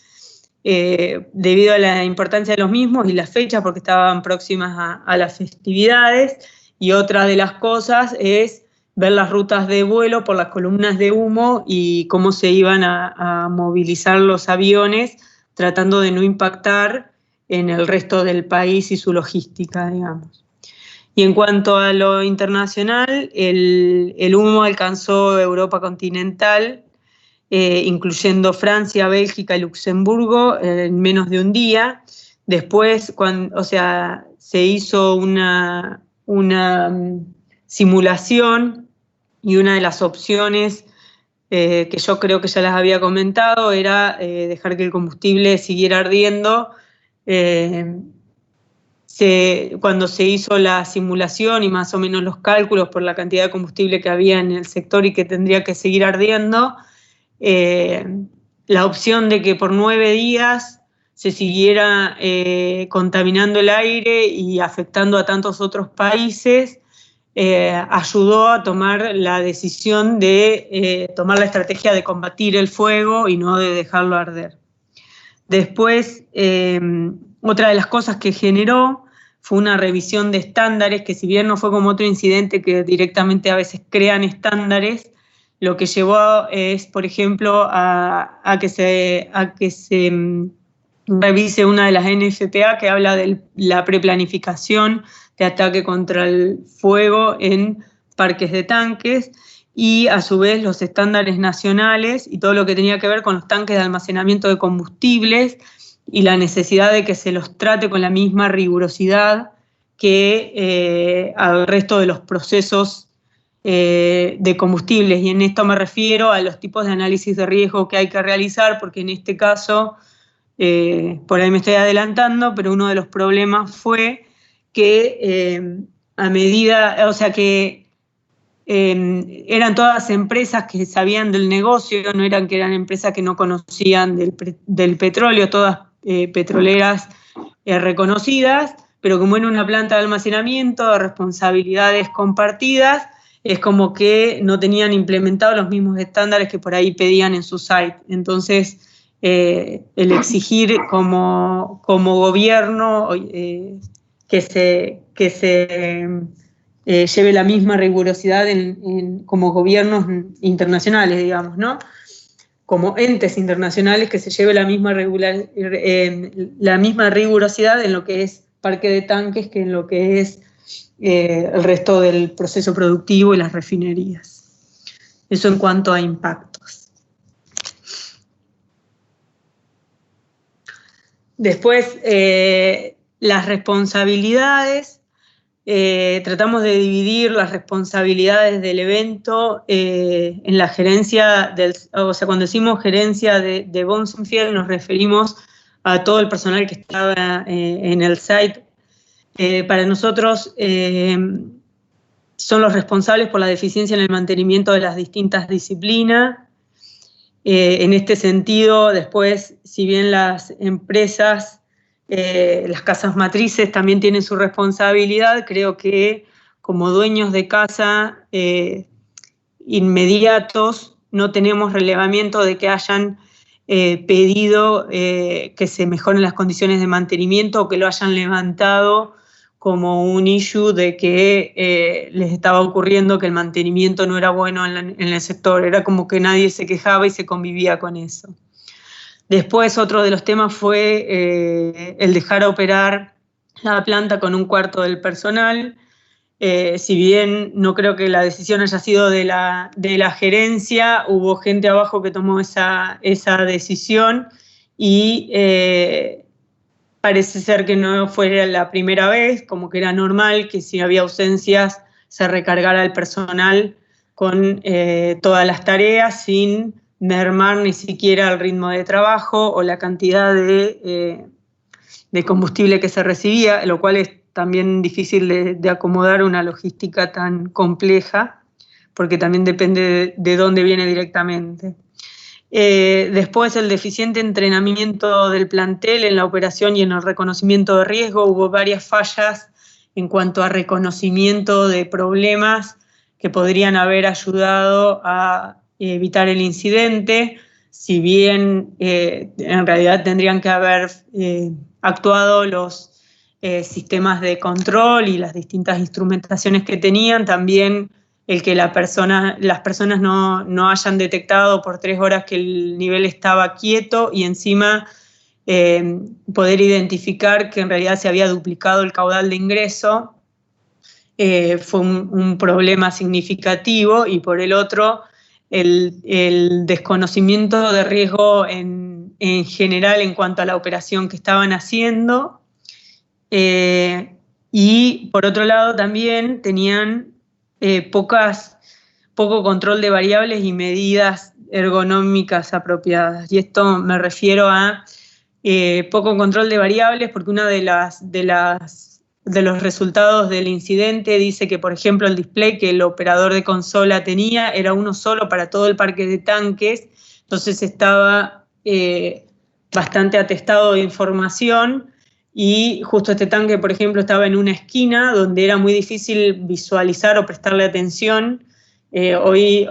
debido a la importancia de los mismos y las fechas, porque estaban próximas a las festividades. Y otra de las cosas es ver las rutas de vuelo por las columnas de humo y cómo se iban a movilizar los aviones, tratando de no impactar en el resto del país y su logística, digamos. Y en cuanto a lo internacional, el humo alcanzó Europa continental, incluyendo Francia, Bélgica y Luxemburgo, en menos de un día. Después, se hizo una simulación, y una de las opciones que yo creo que ya las había comentado era dejar que el combustible siguiera ardiendo. Cuando se hizo la simulación y más o menos los cálculos por la cantidad de combustible que había en el sector y que tendría que seguir ardiendo, la opción de que por 9 días se siguiera contaminando el aire y afectando a tantos otros países, ayudó a tomar la decisión de tomar la estrategia de combatir el fuego y no de dejarlo arder. Después, otra de las cosas que generó fue una revisión de estándares, que si bien no fue como otro incidente que directamente a veces crean estándares, lo que llevó es, por ejemplo, a que se revise una de las NFPA que habla de la preplanificación de ataque contra el fuego en parques de tanques, y a su vez los estándares nacionales y todo lo que tenía que ver con los tanques de almacenamiento de combustibles y la necesidad de que se los trate con la misma rigurosidad que al resto de los procesos de combustibles. Y en esto me refiero a los tipos de análisis de riesgo que hay que realizar, porque en este caso, por ahí me estoy adelantando, pero uno de los problemas fue que eran todas empresas que sabían del negocio, no eran que eran empresas que no conocían del petróleo, todas petroleras reconocidas, pero como era una planta de almacenamiento, de responsabilidades compartidas, es como que no tenían implementados los mismos estándares que por ahí pedían en su site. Entonces, el exigir como gobierno que se lleve la misma rigurosidad como gobiernos internacionales, digamos, ¿no? Como entes internacionales, que se lleve la misma rigurosidad en lo que es parque de tanques que en lo que es el resto del proceso productivo y las refinerías. Eso en cuanto a impactos. Después, las responsabilidades. Tratamos de dividir las responsabilidades del evento en la gerencia, cuando decimos gerencia de Bonsenfield nos referimos a todo el personal que estaba en el site para nosotros son los responsables por la deficiencia en el mantenimiento de las distintas disciplinas. En este sentido, después, si bien las empresas, las casas matrices también tienen su responsabilidad, creo que como dueños de casa inmediatos no tenemos relevamiento de que hayan pedido que se mejoren las condiciones de mantenimiento o que lo hayan levantado como un issue de que les estaba ocurriendo que el mantenimiento no era bueno en el sector. Era como que nadie se quejaba y se convivía con eso. Después otro de los temas fue el dejar operar la planta con un cuarto del personal. Si bien no creo que la decisión haya sido de la gerencia, hubo gente abajo que tomó esa decisión y parece ser que no fuera la primera vez, como que era normal que si había ausencias se recargara el personal con todas las tareas sin mermar ni siquiera el ritmo de trabajo o la cantidad de combustible que se recibía, lo cual es también difícil de acomodar una logística tan compleja, porque también depende de dónde viene directamente. Después el deficiente entrenamiento del plantel en la operación y en el reconocimiento de riesgo. Hubo varias fallas en cuanto a reconocimiento de problemas que podrían haber ayudado a evitar el incidente, si bien en realidad tendrían que haber actuado los sistemas de control y las distintas instrumentaciones que tenían, también el que las personas no hayan detectado por 3 horas que el nivel estaba quieto y encima poder identificar que en realidad se había duplicado el caudal de ingreso, fue un problema significativo. Y por el otro, el desconocimiento de riesgo en general en cuanto a la operación que estaban haciendo. Y por otro lado también tenían poco control de variables y medidas ergonómicas apropiadas. Y esto me refiero a poco control de variables, porque una de los resultados del incidente dice que, por ejemplo, el display que el operador de consola tenía era uno solo para todo el parque de tanques, entonces estaba bastante atestado de información. Y justo este tanque, por ejemplo, estaba en una esquina donde era muy difícil visualizar o prestarle atención. Hoy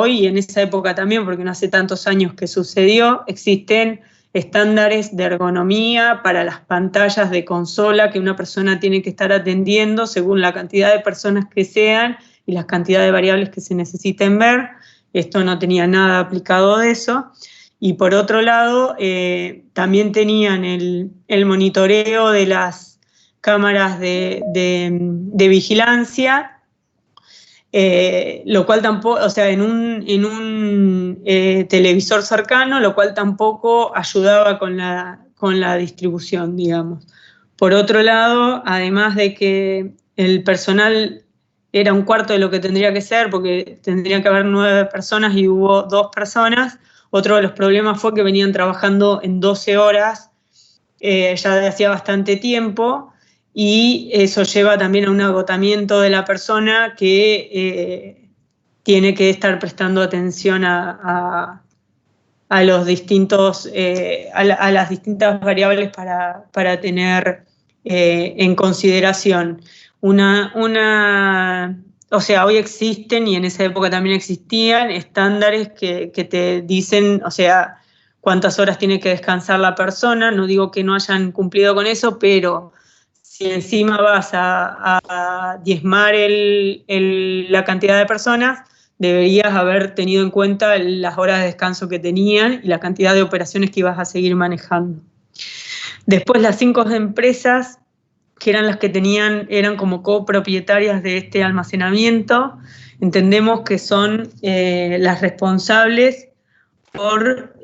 y en esa época también, porque no hace tantos años que sucedió, existen estándares de ergonomía para las pantallas de consola que una persona tiene que estar atendiendo según la cantidad de personas que sean y la cantidad de variables que se necesiten ver. Esto no tenía nada aplicado de eso. Y por otro lado, también tenían el monitoreo de las cámaras de vigilancia, lo cual tampoco, o sea, en un televisor cercano, lo cual tampoco ayudaba con la distribución, digamos. Por otro lado, además de que el personal era un cuarto de lo que tendría que ser, porque tendría que haber 9 personas y hubo 2 personas, otro de los problemas fue que venían trabajando en 12 horas ya de hacía bastante tiempo, y eso lleva también a un agotamiento de la persona que tiene que estar prestando atención a los distintos, a las distintas variables para tener en consideración. O sea, hoy existen, y en esa época también existían, estándares que te dicen, o sea, cuántas horas tiene que descansar la persona. No digo que no hayan cumplido con eso, pero si encima vas a diezmar la cantidad de personas, deberías haber tenido en cuenta las horas de descanso que tenían y la cantidad de operaciones que ibas a seguir manejando. Después, las 5 empresas que eran las que eran como copropietarias de este almacenamiento, entendemos que son las responsables por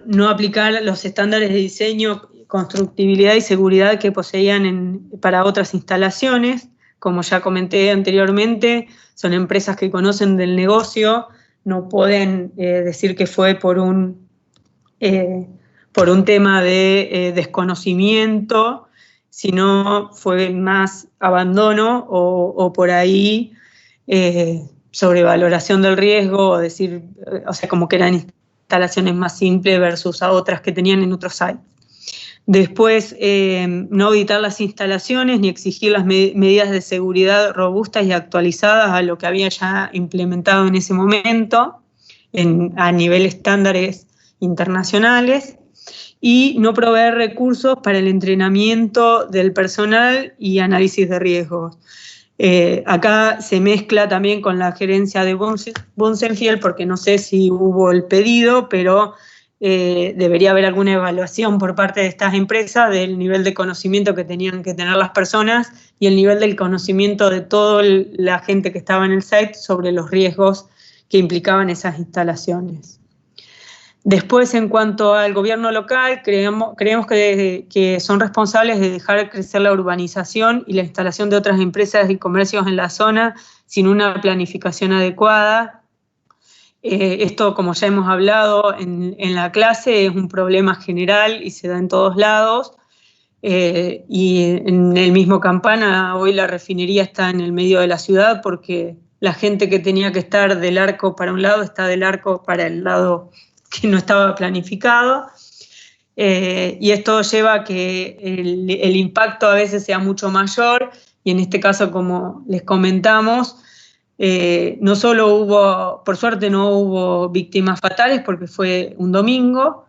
no aplicar los estándares de diseño, constructibilidad y seguridad que poseían para otras instalaciones. Como ya comenté anteriormente, son empresas que conocen del negocio, no pueden decir que fue por un tema de desconocimiento, sino fue más abandono o por ahí sobrevaloración del riesgo, o decir, o sea, como que eran instalaciones más simples versus a otras que tenían en otros sites. Después, no auditar las instalaciones ni exigir las medidas de seguridad robustas y actualizadas a lo que había ya implementado en ese momento a nivel estándares internacionales, y no proveer recursos para el entrenamiento del personal y análisis de riesgos. Acá se mezcla también con la gerencia de Bunsenfield, porque no sé si hubo el pedido, pero debería haber alguna evaluación por parte de estas empresas del nivel de conocimiento que tenían que tener las personas y el nivel del conocimiento de toda la gente que estaba en el site sobre los riesgos que implicaban esas instalaciones. Después, en cuanto al gobierno local, creemos que son responsables de dejar crecer la urbanización y la instalación de otras empresas y comercios en la zona sin una planificación adecuada. Esto, como ya hemos hablado en la clase, es un problema general y se da en todos lados. Y en el mismo Campana, hoy la refinería está en el medio de la ciudad porque la gente que tenía que estar del arco para un lado está del arco para el lado que no estaba planificado, y esto lleva a que el impacto a veces sea mucho mayor, y en este caso, como les comentamos, no solo hubo, por suerte no hubo víctimas fatales porque fue un domingo,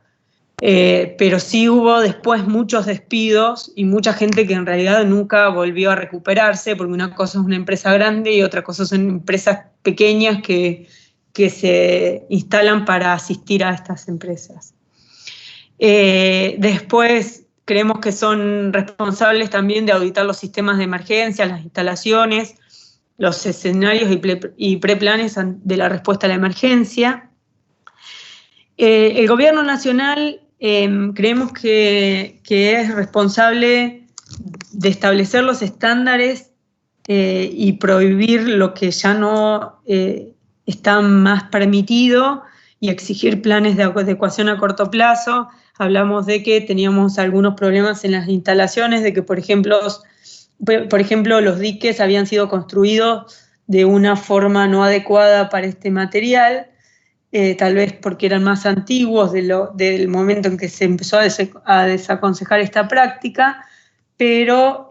pero sí hubo después muchos despidos y mucha gente que en realidad nunca volvió a recuperarse, porque una cosa es una empresa grande y otra cosa son empresas pequeñas que se instalan para asistir a estas empresas. Después, creemos que son responsables también de auditar los sistemas de emergencia, las instalaciones, los escenarios y preplanes de la respuesta a la emergencia. El gobierno nacional creemos que es responsable de establecer los estándares y prohibir lo que ya no está más permitido y exigir planes de adecuación a corto plazo. Hablamos de que teníamos algunos problemas en las instalaciones, de que, por ejemplo, los diques habían sido construidos de una forma no adecuada para este material, tal vez porque eran más antiguos del momento en que se empezó a desaconsejar esta práctica, pero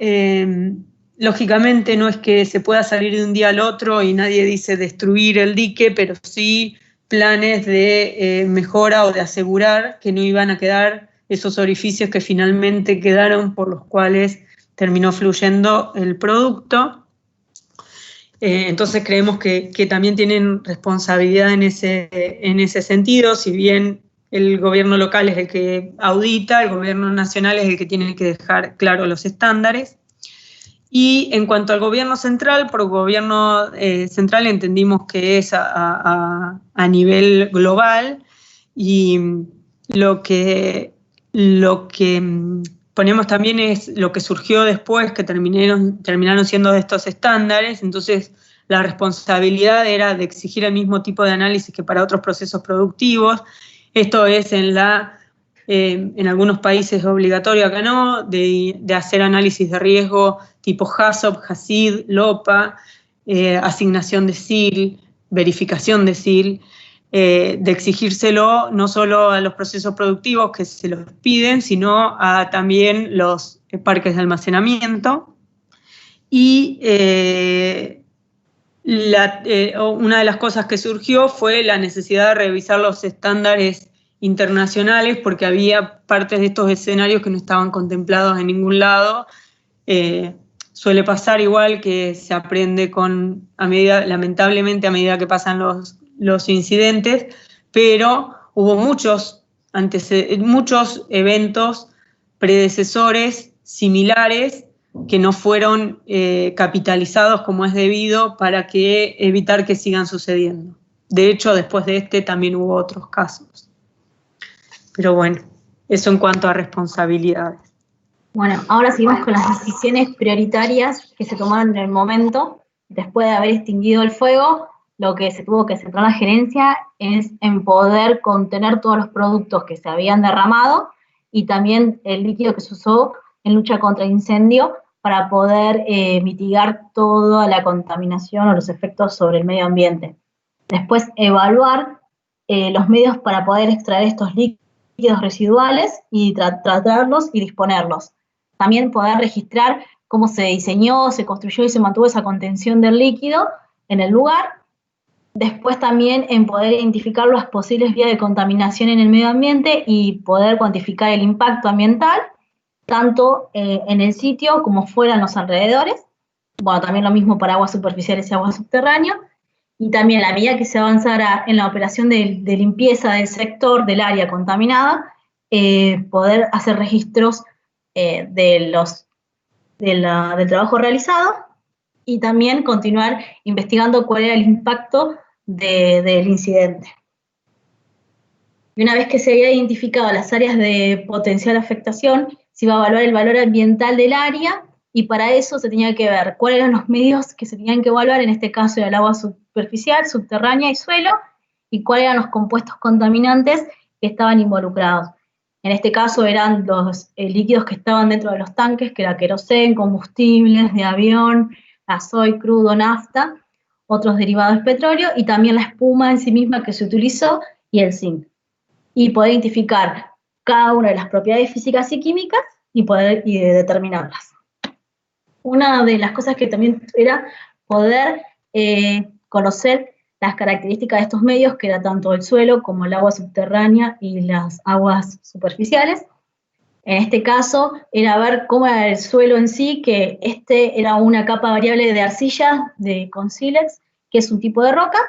lógicamente no es que se pueda salir de un día al otro y nadie dice destruir el dique, pero sí planes de mejora o de asegurar que no iban a quedar esos orificios que finalmente quedaron por los cuales terminó fluyendo el producto. Entonces creemos que también tienen responsabilidad en ese sentido, si bien el gobierno local es el que audita, el gobierno nacional es el que tiene que dejar claros los estándares. Y en cuanto al gobierno central, por gobierno central entendimos que es a nivel global, y lo que ponemos también es lo que surgió después, que terminaron siendo de estos estándares. Entonces la responsabilidad era de exigir el mismo tipo de análisis que para otros procesos productivos. Esto es en algunos países obligatorio, acá no, de hacer análisis de riesgo tipo HACCP, HACCP, LOPA, asignación de SIL, verificación de SIL, de exigírselo no solo a los procesos productivos que se los piden, sino a también los parques de almacenamiento. Y una de las cosas que surgió fue la necesidad de revisar los estándares internacionales, porque había partes de estos escenarios que no estaban contemplados en ningún lado. Suele pasar igual que se aprende lamentablemente a medida que pasan los incidentes, pero hubo muchos eventos predecesores similares que no fueron capitalizados como es debido para evitar que sigan sucediendo. De hecho, después de este también hubo otros casos. Pero bueno, eso en cuanto a responsabilidades. Bueno, ahora seguimos con las decisiones prioritarias que se tomaron en el momento. Después de haber extinguido el fuego, lo que se tuvo que centrar la gerencia es en poder contener todos los productos que se habían derramado y también el líquido que se usó en lucha contra incendio para poder mitigar toda la contaminación o los efectos sobre el medio ambiente. Después, evaluar los medios para poder extraer estos líquidos residuales y tratarlos y disponerlos. También poder registrar cómo se diseñó, se construyó y se mantuvo esa contención del líquido en el lugar. Después también en poder identificar las posibles vías de contaminación en el medio ambiente y poder cuantificar el impacto ambiental, tanto en el sitio como fuera en los alrededores. Bueno, también lo mismo para aguas superficiales y aguas subterráneas. Y también a medida que se avanzara en la operación de limpieza del sector, del área contaminada, poder hacer registros del trabajo realizado y también continuar investigando cuál era el impacto del incidente. Y una vez que se había identificado las áreas de potencial afectación, se iba a evaluar el valor ambiental del área y para eso se tenía que ver cuáles eran los medios que se tenían que evaluar, en este caso era el agua superficial, subterránea y suelo, y cuáles eran los compuestos contaminantes que estaban involucrados. En este caso eran los líquidos que estaban dentro de los tanques, que era queroseno, combustibles de avión, gasoil, crudo, nafta, otros derivados del petróleo, y también la espuma en sí misma que se utilizó, y el zinc. Y poder identificar cada una de las propiedades físicas y químicas y poder determinarlas. Una de las cosas que también era poder conocer las características de estos medios, que era tanto el suelo como el agua subterránea y las aguas superficiales. En este caso era ver cómo era el suelo en sí, que era una capa variable de arcilla con sílex, que es un tipo de roca,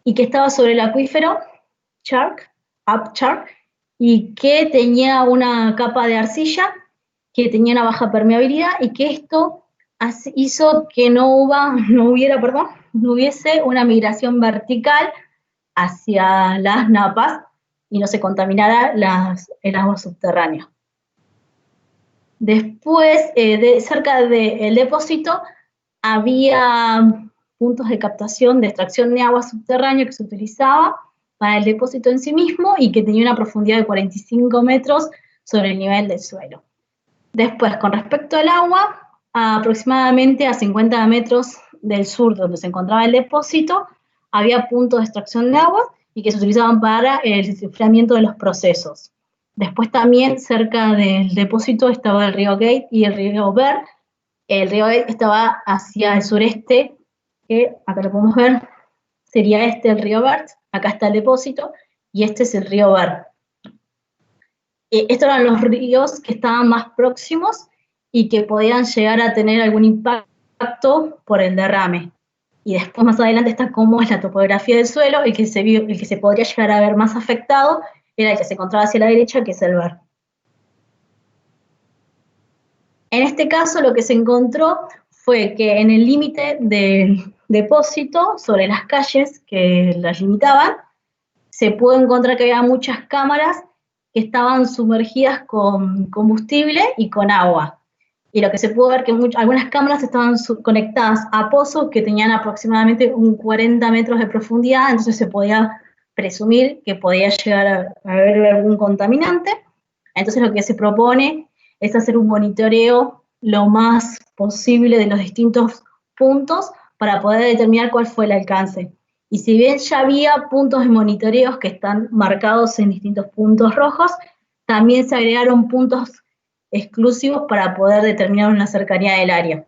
y que estaba sobre el acuífero Upchark, y que tenía una capa de arcilla que tenía una baja permeabilidad, y que esto hizo que no hubiese una migración vertical hacia las napas y no se contaminara el agua subterránea. Después, cerca del depósito, había puntos de captación, de extracción de agua subterránea que se utilizaba para el depósito en sí mismo y que tenía una profundidad de 45 metros sobre el nivel del suelo. Después, con respecto al agua, aproximadamente a 50 metros del sur, donde se encontraba el depósito, había puntos de extracción de agua y que se utilizaban para el enfriamiento de los procesos. Después también, cerca del depósito, estaba el río Gate y el río Ver. El río Gate estaba hacia el sureste, que acá lo podemos ver, sería el río Ver, acá está el depósito, y este es el río Ver. Estos eran los ríos que estaban más próximos y que podían llegar a tener algún impacto por el derrame. Y después más adelante está cómo es la topografía del suelo, el que se podría llegar a ver más afectado era el que se encontraba hacia la derecha, que es el Ver. En este caso lo que se encontró fue que en el límite del depósito, sobre las calles que las limitaban, se pudo encontrar que había muchas cámaras que estaban sumergidas con combustible y con agua. Y lo que se pudo ver que algunas cámaras estaban conectadas a pozos que tenían aproximadamente un 40 metros de profundidad, entonces se podía presumir que podía llegar a haber algún contaminante. Entonces lo que se propone es hacer un monitoreo lo más posible de los distintos puntos para poder determinar cuál fue el alcance. Y si bien ya había puntos de monitoreos que están marcados en distintos puntos rojos, también se agregaron puntos exclusivos para poder determinar una cercanía del área.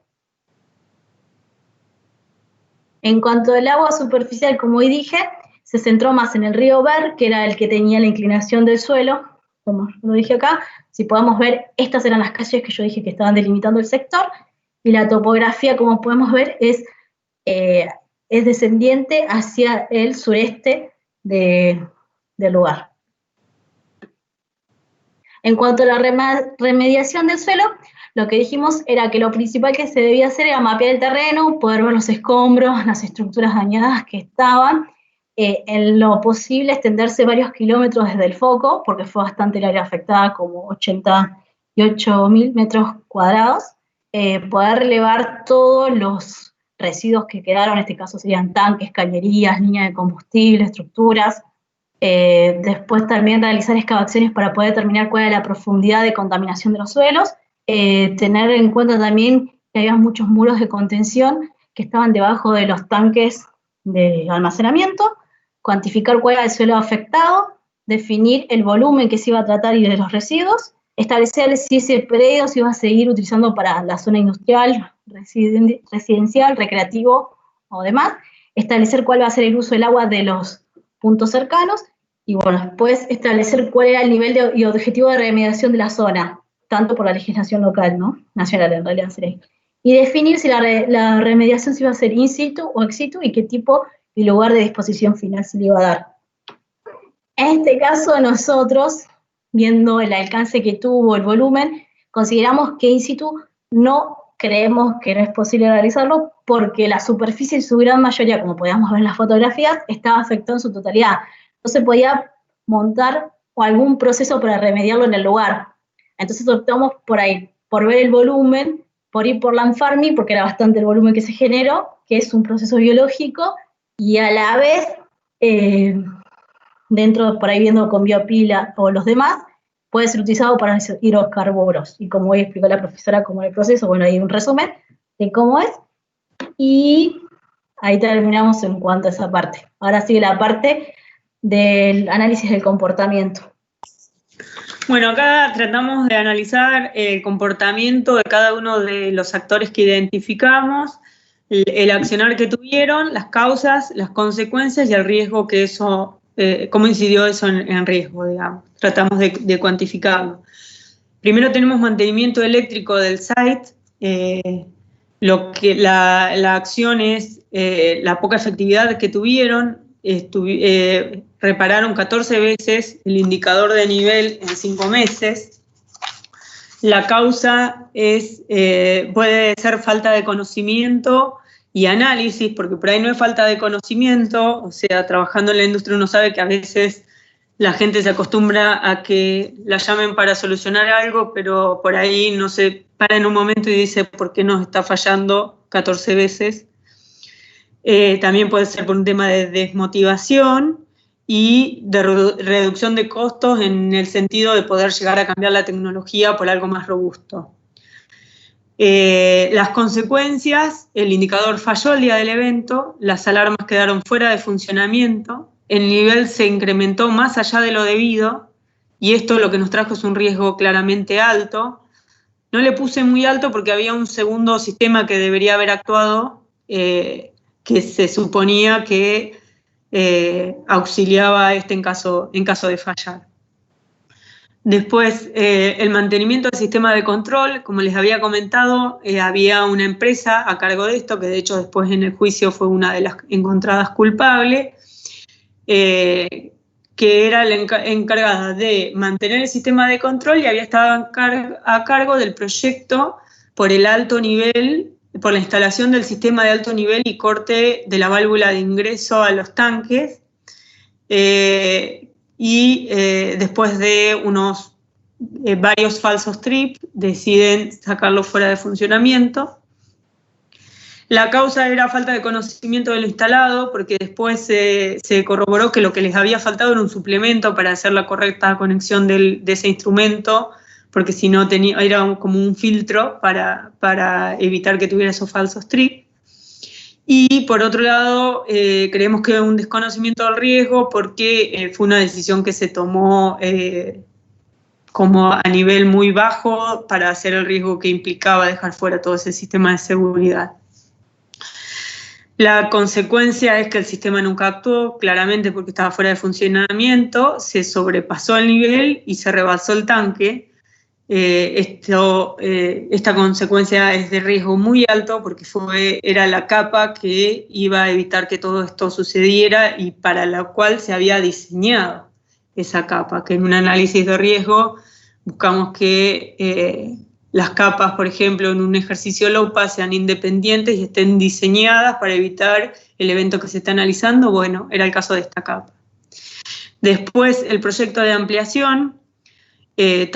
En cuanto al agua superficial, como hoy dije, se centró más en el río Ver, que era el que tenía la inclinación del suelo, como lo dije acá. Si podemos ver, estas eran las calles que yo dije que estaban delimitando el sector, y la topografía, como podemos ver, es descendiente hacia el sureste del lugar. En cuanto a la remediación del suelo, lo que dijimos era que lo principal que se debía hacer era mapear el terreno, poder ver los escombros, las estructuras dañadas que estaban, en lo posible extenderse varios kilómetros desde el foco, porque fue bastante el área afectada, como 88.000 metros cuadrados, poder relevar todos los residuos que quedaron, en este caso serían tanques, cañerías, líneas de combustible, estructuras. Después también realizar excavaciones para poder determinar cuál es la profundidad de contaminación de los suelos, tener en cuenta también que había muchos muros de contención que estaban debajo de los tanques de almacenamiento, cuantificar cuál era el suelo afectado, definir el volumen que se iba a tratar y de los residuos, establecer si ese predio se iba a seguir utilizando para la zona industrial, residencial, recreativo o demás, establecer cuál va a ser el uso del agua de los puntos cercanos, y bueno, después establecer cuál era el nivel y objetivo de remediación de la zona, tanto por la legislación local, ¿no? Nacional en realidad sería. Y definir si la remediación se iba a hacer in situ o ex situ y qué tipo y lugar de disposición final se le iba a dar. En este caso nosotros, viendo el alcance que tuvo, el volumen, consideramos que in situ no creemos que no es posible realizarlo porque la superficie en su gran mayoría, como podíamos ver en las fotografías, estaba afectada en su totalidad. No se podía montar algún proceso para remediarlo en el lugar. Entonces optamos por ahí, por ver el volumen, por ir por land farming, porque era bastante el volumen que se generó, que es un proceso biológico, y a la vez, dentro, por ahí viendo con biopila o los demás, puede ser utilizado para hidrocarburos. Y como hoy explicó la profesora cómo es el proceso, bueno, hay un resumen de cómo es, y ahí terminamos en cuanto a esa parte. Ahora sigue la parte del análisis del comportamiento. Bueno, acá tratamos de analizar el comportamiento de cada uno de los actores que identificamos, el accionar que tuvieron, las causas, las consecuencias y el riesgo que eso, cómo incidió eso en riesgo, digamos. Tratamos de cuantificarlo. Primero tenemos mantenimiento eléctrico del site. Lo que la acción es la poca efectividad que tuvieron. Repararon 14 veces el indicador de nivel en 5 meses. La causa puede ser falta de conocimiento y análisis, porque por ahí no es falta de conocimiento, o sea, trabajando en la industria uno sabe que a veces la gente se acostumbra a que la llamen para solucionar algo, pero por ahí no se para en un momento y dice por qué nos está fallando 14 veces. También puede ser por un tema de desmotivación y de reducción de costos en el sentido de poder llegar a cambiar la tecnología por algo más robusto. Las consecuencias: el indicador falló el día del evento, las alarmas quedaron fuera de funcionamiento, el nivel se incrementó más allá de lo debido, y esto lo que nos trajo es un riesgo claramente alto. No le puse muy alto porque había un segundo sistema que debería haber actuado, que se suponía que auxiliaba a este en caso de fallar. Después, el mantenimiento del sistema de control, como les había comentado, había una empresa a cargo de esto, que de hecho después en el juicio fue una de las encontradas culpable, que era la encargada de mantener el sistema de control y había estado a cargo del proyecto por el alto nivel, por la instalación del sistema de alto nivel y corte de la válvula de ingreso a los tanques, después de varios falsos trips deciden sacarlo fuera de funcionamiento. La causa era falta de conocimiento de lo instalado, porque después se corroboró que lo que les había faltado era un suplemento para hacer la correcta conexión de ese instrumento, porque si no era como un filtro para evitar que tuviera esos falsos trips. Y por otro lado, creemos que un desconocimiento del riesgo, porque fue una decisión que se tomó como a nivel muy bajo para hacer el riesgo que implicaba dejar fuera todo ese sistema de seguridad. La consecuencia es que el sistema nunca actuó, claramente porque estaba fuera de funcionamiento, se sobrepasó el nivel y se rebasó el tanque. Esta consecuencia es de riesgo muy alto porque era la capa que iba a evitar que todo esto sucediera y para la cual se había diseñado esa capa, que en un análisis de riesgo buscamos que las capas, por ejemplo, en un ejercicio low-pass sean independientes y estén diseñadas para evitar el evento que se está analizando. Bueno, era el caso de esta capa. Después, el proyecto de ampliación, el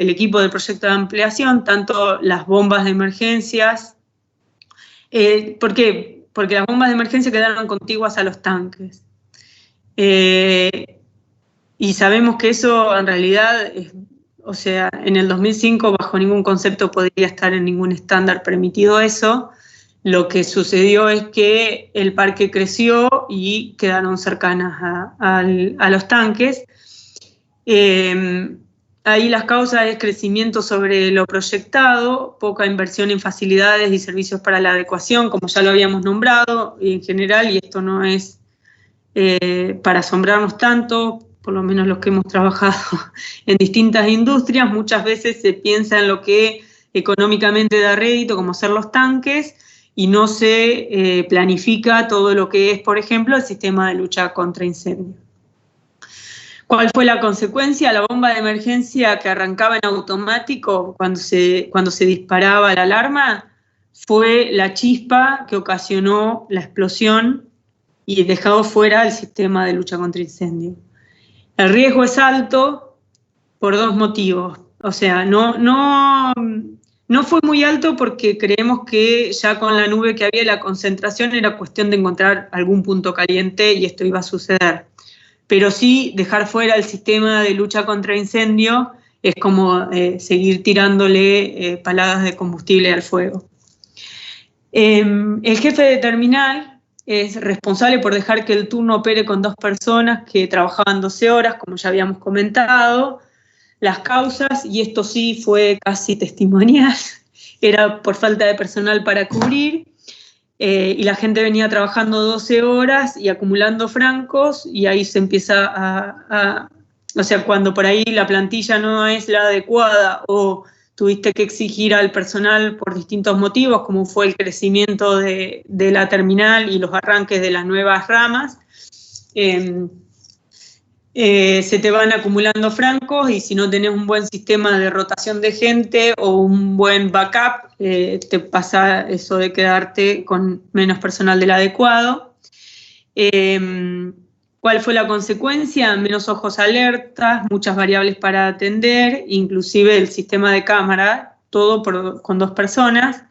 equipo del proyecto de ampliación, tanto las bombas de emergencias. ¿Por qué? Porque las bombas de emergencia quedaron contiguas a los tanques. Y sabemos que eso en realidad o sea, en el 2005 bajo ningún concepto podría estar en ningún estándar permitido eso. Lo que sucedió es que el parque creció y quedaron cercanas a los tanques. Ahí las causas es crecimiento sobre lo proyectado, poca inversión en facilidades y servicios para la adecuación, como ya lo habíamos nombrado, y en general, y esto no es para asombrarnos tanto, por lo menos los que hemos trabajado en distintas industrias, muchas veces se piensa en lo que económicamente da rédito, como ser los tanques, y no se planifica todo lo que es, por ejemplo, el sistema de lucha contra incendios. ¿Cuál fue la consecuencia? La bomba de emergencia que arrancaba en automático cuando se disparaba la alarma fue la chispa que ocasionó la explosión y dejado fuera el sistema de lucha contra incendios. El riesgo es alto por dos motivos. O sea, no fue muy alto porque creemos que ya con la nube que había la concentración era cuestión de encontrar algún punto caliente y esto iba a suceder. Pero sí, dejar fuera el sistema de lucha contra incendio es como seguir tirándole paladas de combustible al fuego. El jefe de terminal es responsable por dejar que el turno opere con 2 personas que trabajaban 12 horas, como ya habíamos comentado. Las causas, y esto sí fue casi testimonial, era por falta de personal para cubrir, y la gente venía trabajando 12 horas y acumulando francos, y ahí se empieza o sea, cuando por ahí la plantilla no es la adecuada o tuviste que exigir al personal por distintos motivos, como fue el crecimiento de la terminal y los arranques de las nuevas ramas, se te van acumulando francos y si no tenés un buen sistema de rotación de gente o un buen backup, te pasa eso de quedarte con menos personal del adecuado. ¿Cuál fue la consecuencia? Menos ojos alertas, muchas variables para atender, inclusive el sistema de cámara, todo con 2 personas.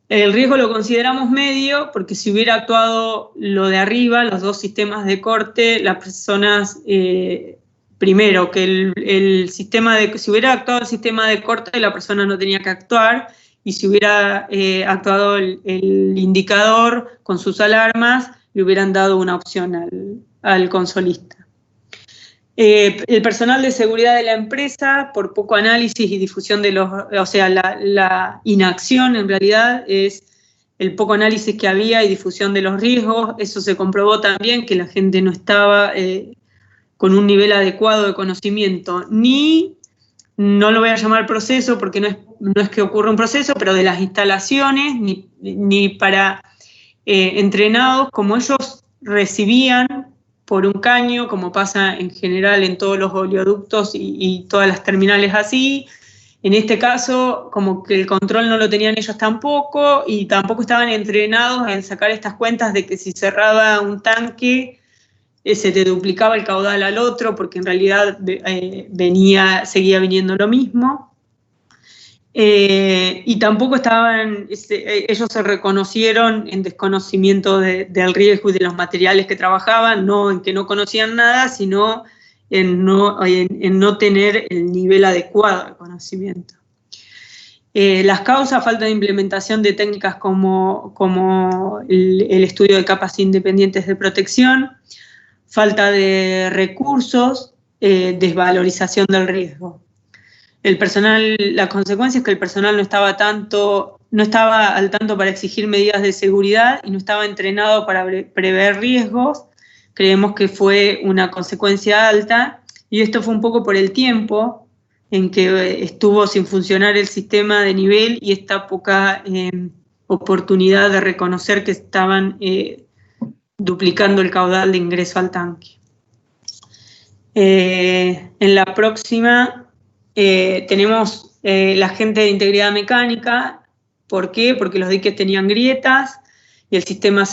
El riesgo lo consideramos medio porque si hubiera actuado lo de arriba, los 2 sistemas de corte, las personas, primero, que si hubiera actuado el sistema de corte, la persona no tenía que actuar, y si hubiera actuado el indicador con sus alarmas, le hubieran dado una opción al consolista. El personal de seguridad de la empresa, por poco análisis y difusión de o sea, la inacción en realidad es el poco análisis que había y difusión de los riesgos. Eso se comprobó también, que la gente no estaba con un nivel adecuado de conocimiento, no lo voy a llamar proceso porque no es que ocurra un proceso, pero de las instalaciones, ni para entrenados, como ellos recibían por un caño, como pasa en general en todos los oleoductos y todas las terminales así. En este caso, como que el control no lo tenían ellos tampoco, y tampoco estaban entrenados en sacar estas cuentas de que si cerraba un tanque, se te duplicaba el caudal al otro, porque en realidad seguía viniendo lo mismo. Y tampoco ellos se reconocieron en desconocimiento del riesgo y de los materiales que trabajaban, no en que no conocían nada, sino en no tener el nivel adecuado de conocimiento. Las causas: falta de implementación de técnicas como el estudio de capas independientes de protección, falta de recursos, desvalorización del riesgo. El personal, la consecuencia es que el personal no estaba al tanto para exigir medidas de seguridad y no estaba entrenado para prever riesgos. Creemos que fue una consecuencia alta, y esto fue un poco por el tiempo en que estuvo sin funcionar el sistema de nivel y esta poca oportunidad de reconocer que estaban duplicando el caudal de ingreso al tanque. En la próxima tenemos la gente de integridad mecánica. ¿Por qué? Porque los diques tenían grietas y el sistema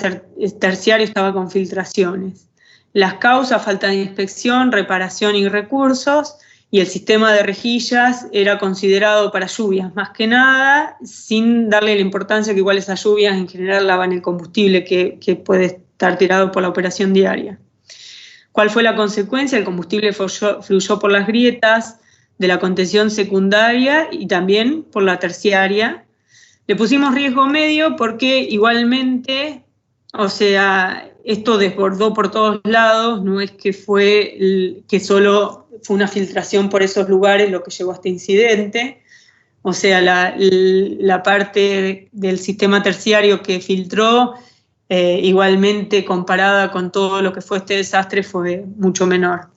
terciario estaba con filtraciones. Las causas: falta de inspección, reparación y recursos, y el sistema de rejillas era considerado para lluvias más que nada, sin darle la importancia que igual esas lluvias en general lavan el combustible que puede estar tirado por la operación diaria. ¿Cuál fue la consecuencia? El combustible fluyó por las grietas, de la contención secundaria y también por la terciaria. Le pusimos riesgo medio porque igualmente, o sea, esto desbordó por todos lados, no es que que solo fue una filtración por esos lugares lo que llevó a este incidente. O sea, la parte del sistema terciario que filtró, igualmente comparada con todo lo que fue este desastre, fue mucho menor.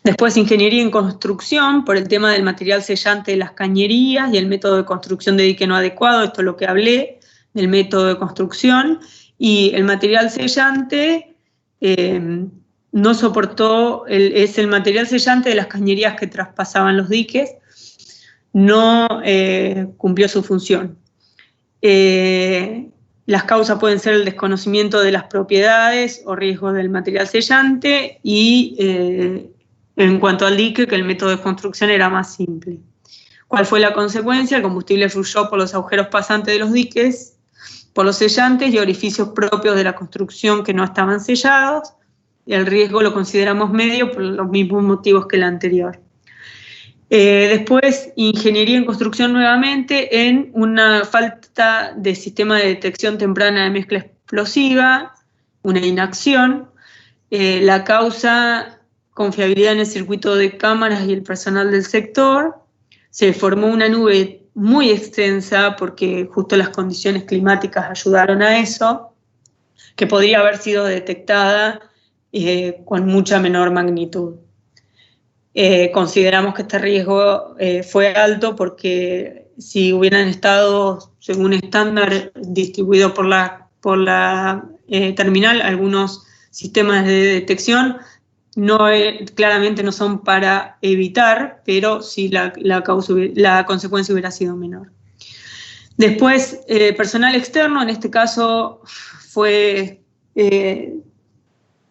Después, ingeniería en construcción, por el tema del material sellante de las cañerías y el método de construcción de dique no adecuado, esto es lo que hablé, del método de construcción, y el material sellante no soportó, es el material sellante de las cañerías que traspasaban los diques, no cumplió su función. Las causas pueden ser el desconocimiento de las propiedades o riesgos del material sellante y en cuanto al dique, que el método de construcción era más simple. ¿Cuál fue la consecuencia? El combustible fluyó por los agujeros pasantes de los diques, por los sellantes y orificios propios de la construcción que no estaban sellados. El riesgo lo consideramos medio por los mismos motivos que el anterior. Después, ingeniería en construcción nuevamente en una falta de sistema de detección temprana de mezcla explosiva, una inacción. La causa, confiabilidad en el circuito de cámaras y el personal del sector. Se formó una nube muy extensa porque justo las condiciones climáticas ayudaron a eso, que podría haber sido detectada con mucha menor magnitud. Consideramos que este riesgo fue alto porque si hubieran estado según estándar distribuidos por la terminal, algunos sistemas de detección claramente no son para evitar, pero sí la consecuencia hubiera sido menor. Después, personal externo, en este caso fue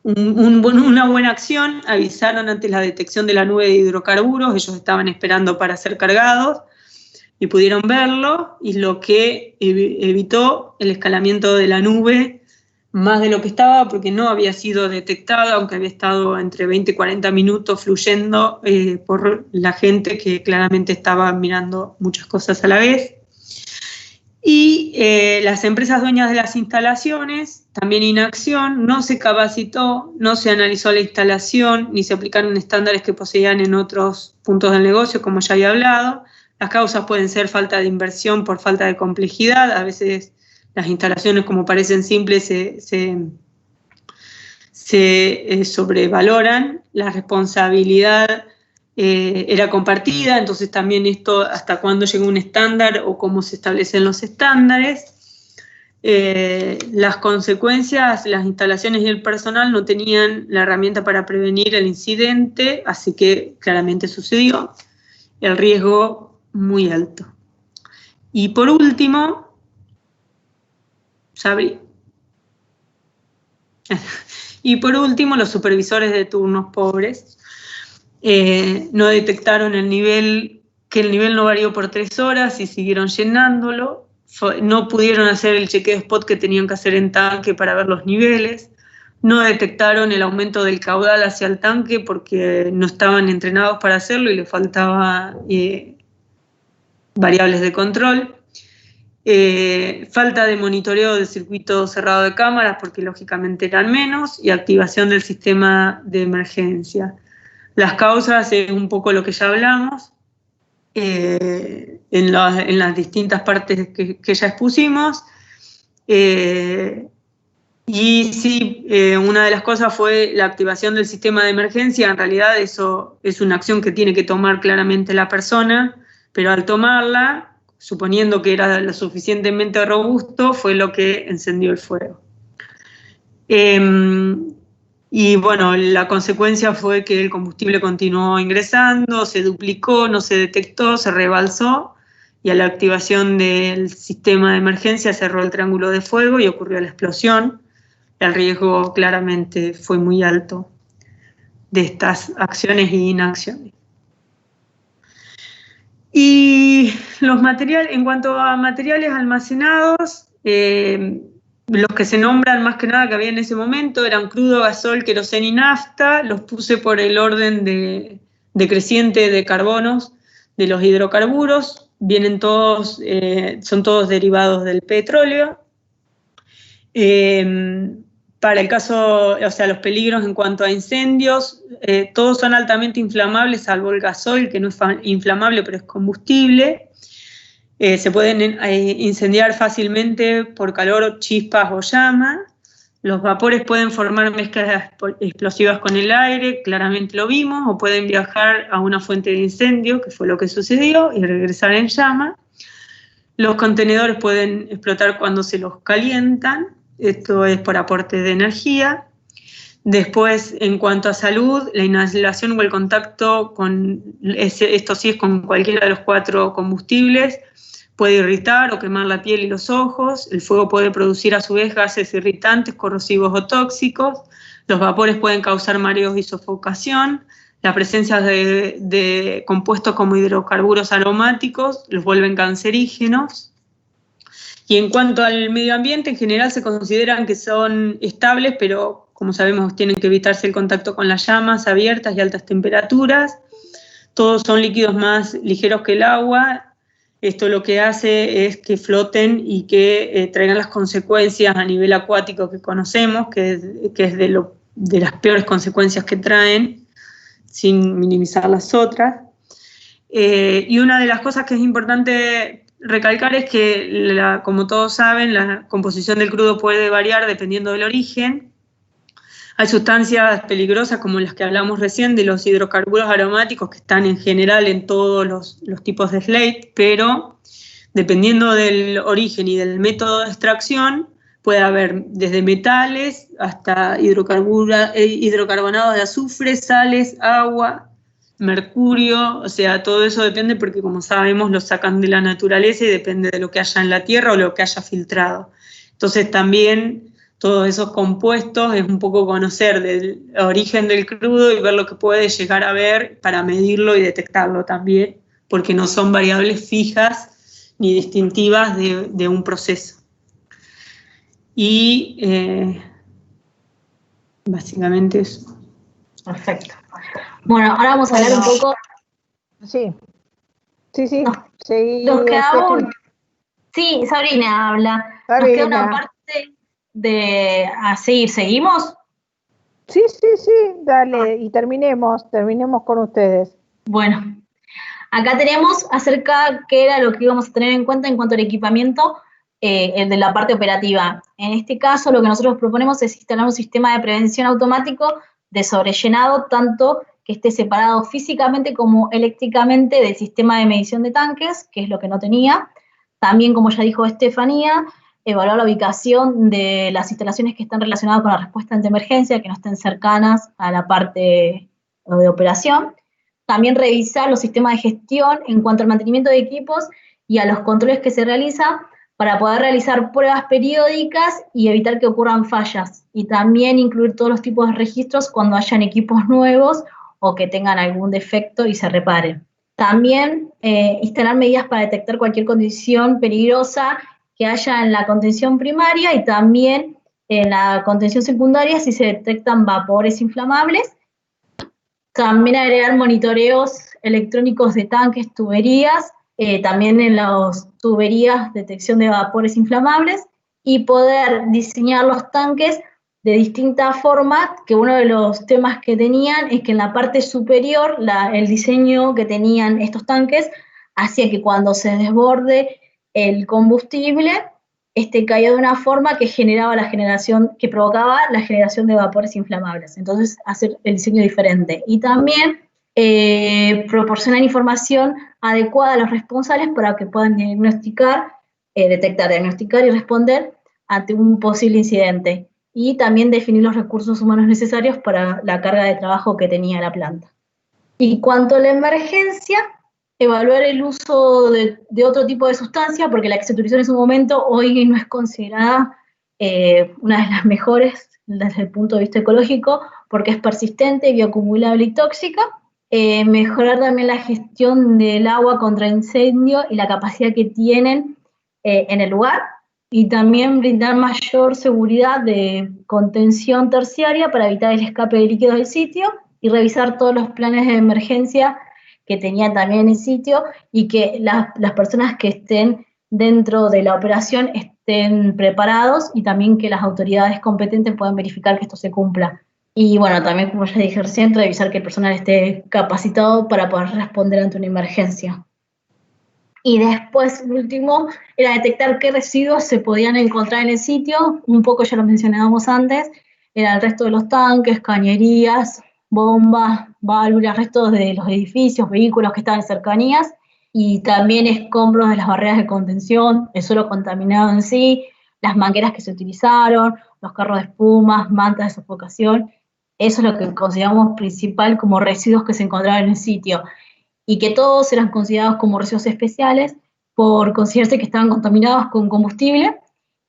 una buena acción, avisaron antes la detección de la nube de hidrocarburos, ellos estaban esperando para ser cargados y pudieron verlo, y lo que evitó el escalamiento de la nube más de lo que estaba, porque no había sido detectada, aunque había estado entre 20 y 40 minutos fluyendo por la gente que claramente estaba mirando muchas cosas a la vez. Y las empresas dueñas de las instalaciones, también inacción, no se capacitó, no se analizó la instalación, ni se aplicaron estándares que poseían en otros puntos del negocio, como ya había hablado. Las causas pueden ser falta de inversión por falta de complejidad, a veces las instalaciones, como parecen simples, se sobrevaloran, la responsabilidad era compartida, entonces también esto hasta cuándo llega un estándar o cómo se establecen los estándares. Las consecuencias, las instalaciones y el personal no tenían la herramienta para prevenir el incidente, así que claramente sucedió. El riesgo muy alto. Y por último, Sabri. Y por último, los supervisores de turnos pobres. No detectaron que el nivel no varió por 3 horas y siguieron llenándolo. No pudieron hacer el chequeo spot que tenían que hacer en tanque para ver los niveles. No detectaron el aumento del caudal hacia el tanque porque no estaban entrenados para hacerlo y les faltaba variables de control. Falta de monitoreo del circuito cerrado de cámaras porque lógicamente eran menos, y activación del sistema de emergencia. Las causas es un poco lo que ya hablamos en las distintas partes que ya expusimos. Y sí, una de las cosas fue la activación del sistema de emergencia. En realidad eso es una acción que tiene que tomar claramente la persona, pero al tomarla, suponiendo que era lo suficientemente robusto, fue lo que encendió el fuego. Y bueno, la consecuencia fue que el combustible continuó ingresando, se duplicó, no se detectó, se rebalsó, y a la activación del sistema de emergencia cerró el triángulo de fuego y ocurrió la explosión. El riesgo claramente fue muy alto de estas acciones y inacciones. Y los materiales, en cuanto a materiales almacenados, los que se nombran más que nada que había en ese momento eran crudo, gasol, queroseno y nafta. Los puse por el orden de decreciente de carbonos de los hidrocarburos, vienen todos, son todos derivados del petróleo. Para el caso, o sea, los peligros en cuanto a incendios, todos son altamente inflamables, salvo el gasoil, que no es inflamable, pero es combustible. Se pueden incendiar fácilmente por calor, chispas o llama. Los vapores pueden formar mezclas explosivas con el aire, claramente lo vimos, o pueden viajar a una fuente de incendio, que fue lo que sucedió, y regresar en llama. Los contenedores pueden explotar cuando se los calientan, esto es por aporte de energía. Después, en cuanto a salud, la inhalación o el contacto con, esto sí es con cualquiera de los 4 combustibles, puede irritar o quemar la piel y los ojos. El fuego puede producir a su vez gases irritantes, corrosivos o tóxicos. Los vapores pueden causar mareos y sofocación. La presencia de compuestos como hidrocarburos aromáticos los vuelven cancerígenos. Y en cuanto al medio ambiente, en general se consideran que son estables, pero como sabemos tienen que evitarse el contacto con las llamas abiertas y altas temperaturas. Todos son líquidos más ligeros que el agua. Esto lo que hace es que floten y que traigan las consecuencias a nivel acuático que conocemos, que es de las peores consecuencias que traen, sin minimizar las otras. Y una de las cosas que es importante recalcar es que, como todos saben, la composición del crudo puede variar dependiendo del origen. Hay sustancias peligrosas como las que hablamos recién de los hidrocarburos aromáticos que están en general en todos los tipos de slate, pero dependiendo del origen y del método de extracción puede haber desde metales hasta hidrocarbonados de azufre, sales, agua, mercurio, o sea, todo eso depende porque como sabemos lo sacan de la naturaleza y depende de lo que haya en la tierra o lo que haya filtrado. Entonces también todos esos compuestos es un poco conocer del origen del crudo y ver lo que puede llegar a ver para medirlo y detectarlo también, porque no son variables fijas ni distintivas de un proceso. Y básicamente eso. Perfecto. Bueno, ahora vamos a hablar un poco. Sí. Nos quedamos. Sí, Sabrina habla. Nos queda una parte a seguir. ¿Seguimos? Sí, dale, y terminemos con ustedes. Bueno, acá tenemos acerca qué era lo que íbamos a tener en cuenta en cuanto al equipamiento de la parte operativa. En este caso, lo que nosotros proponemos es instalar un sistema de prevención automático de sobrellenado, tanto que esté separado físicamente como eléctricamente del sistema de medición de tanques, que es lo que no tenía. También, como ya dijo Estefanía, evaluar la ubicación de las instalaciones que están relacionadas con la respuesta ante emergencia, que no estén cercanas a la parte de operación. También revisar los sistemas de gestión en cuanto al mantenimiento de equipos y a los controles que se realizan para poder realizar pruebas periódicas y evitar que ocurran fallas. Y también incluir todos los tipos de registros cuando hayan equipos nuevos o que tengan algún defecto y se reparen. También instalar medidas para detectar cualquier condición peligrosa que haya en la contención primaria y también en la contención secundaria si se detectan vapores inflamables. También agregar monitoreos electrónicos de tanques, tuberías, también en las tuberías detección de vapores inflamables y poder diseñar los tanques de distinta forma, que uno de los temas que tenían es que en la parte superior el diseño que tenían estos tanques hacía que cuando se desborde el combustible caía de una forma que provocaba la generación de vapores inflamables. Entonces, hacer el diseño diferente. Y también proporcionar información adecuada a los responsables para que puedan detectar, diagnosticar y responder ante un posible incidente. Y también definir los recursos humanos necesarios para la carga de trabajo que tenía la planta. Y cuanto a la emergencia, evaluar el uso de otro tipo de sustancia, porque la que se utilizó en ese momento hoy no es considerada una de las mejores desde el punto de vista ecológico, porque es persistente, bioacumulable y tóxica. Mejorar también la gestión del agua contra incendio y la capacidad que tienen en el lugar, y también brindar mayor seguridad de contención terciaria para evitar el escape de líquidos del sitio, y revisar todos los planes de emergencia que tenía también en el sitio y que las personas que estén dentro de la operación estén preparados y también que las autoridades competentes puedan verificar que esto se cumpla. Y bueno, también, como ya dije recién, revisar que el personal esté capacitado para poder responder ante una emergencia. Y después, el último, era detectar qué residuos se podían encontrar en el sitio. Un poco ya lo mencionábamos antes, era el resto de los tanques, cañerías, bombas, válvulas, restos de los edificios, vehículos que estaban en cercanías, y también escombros de las barreras de contención, el suelo contaminado en sí, las mangueras que se utilizaron, los carros de espumas, mantas de sofocación. Eso es lo que consideramos principal como residuos que se encontraban en el sitio, y que todos eran considerados como residuos especiales por considerarse que estaban contaminados con combustible,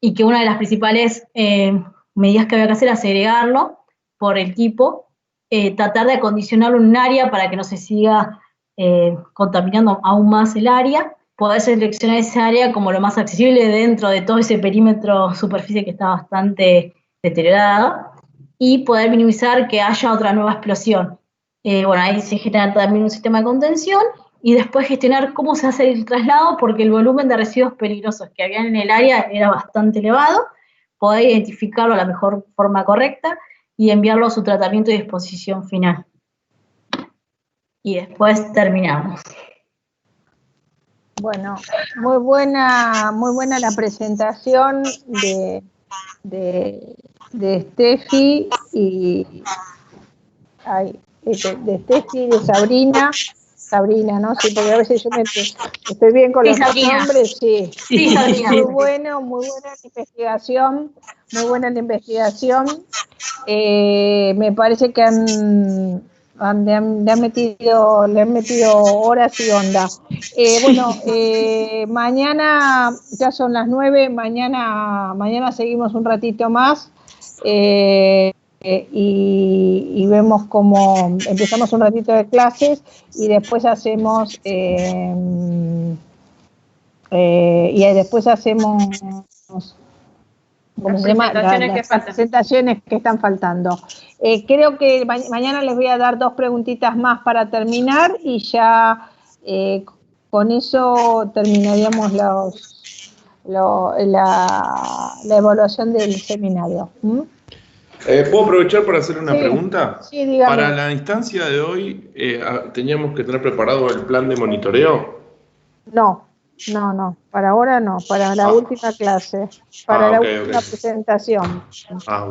y que una de las principales medidas que había que hacer era segregarlo por el tipo, tratar de acondicionarlo en un área para que no se siga contaminando aún más el área, poder seleccionar esa área como lo más accesible dentro de todo ese perímetro superficie que está bastante deteriorada, y poder minimizar que haya otra nueva explosión. Bueno, ahí se genera también un sistema de contención, y después gestionar cómo se hace el traslado, porque el volumen de residuos peligrosos que había en el área era bastante elevado, poder identificarlo de la mejor forma correcta y enviarlo a su tratamiento y disposición final. Y después terminamos. Bueno, muy buena la presentación de Steffi y de Steffi y de Sabrina, ¿no? Sí, porque a veces yo estoy bien con los nombres, sí. Sí, Sabrina. Muy buena la investigación. Me parece que le han metido horas y onda. Mañana, ya son las 9, mañana seguimos un ratito más. Y vemos cómo empezamos un ratito de clases y después hacemos ¿cómo se llama? Las presentaciones que están faltando. Creo que mañana les voy a dar 2 preguntitas más para terminar, y ya con eso terminaríamos la evaluación del seminario. ¿Puedo aprovechar para hacer una pregunta? Sí, dígame. Para la instancia de hoy, ¿teníamos que tener preparado el plan de monitoreo? No, para ahora no, para la última clase, para la última presentación,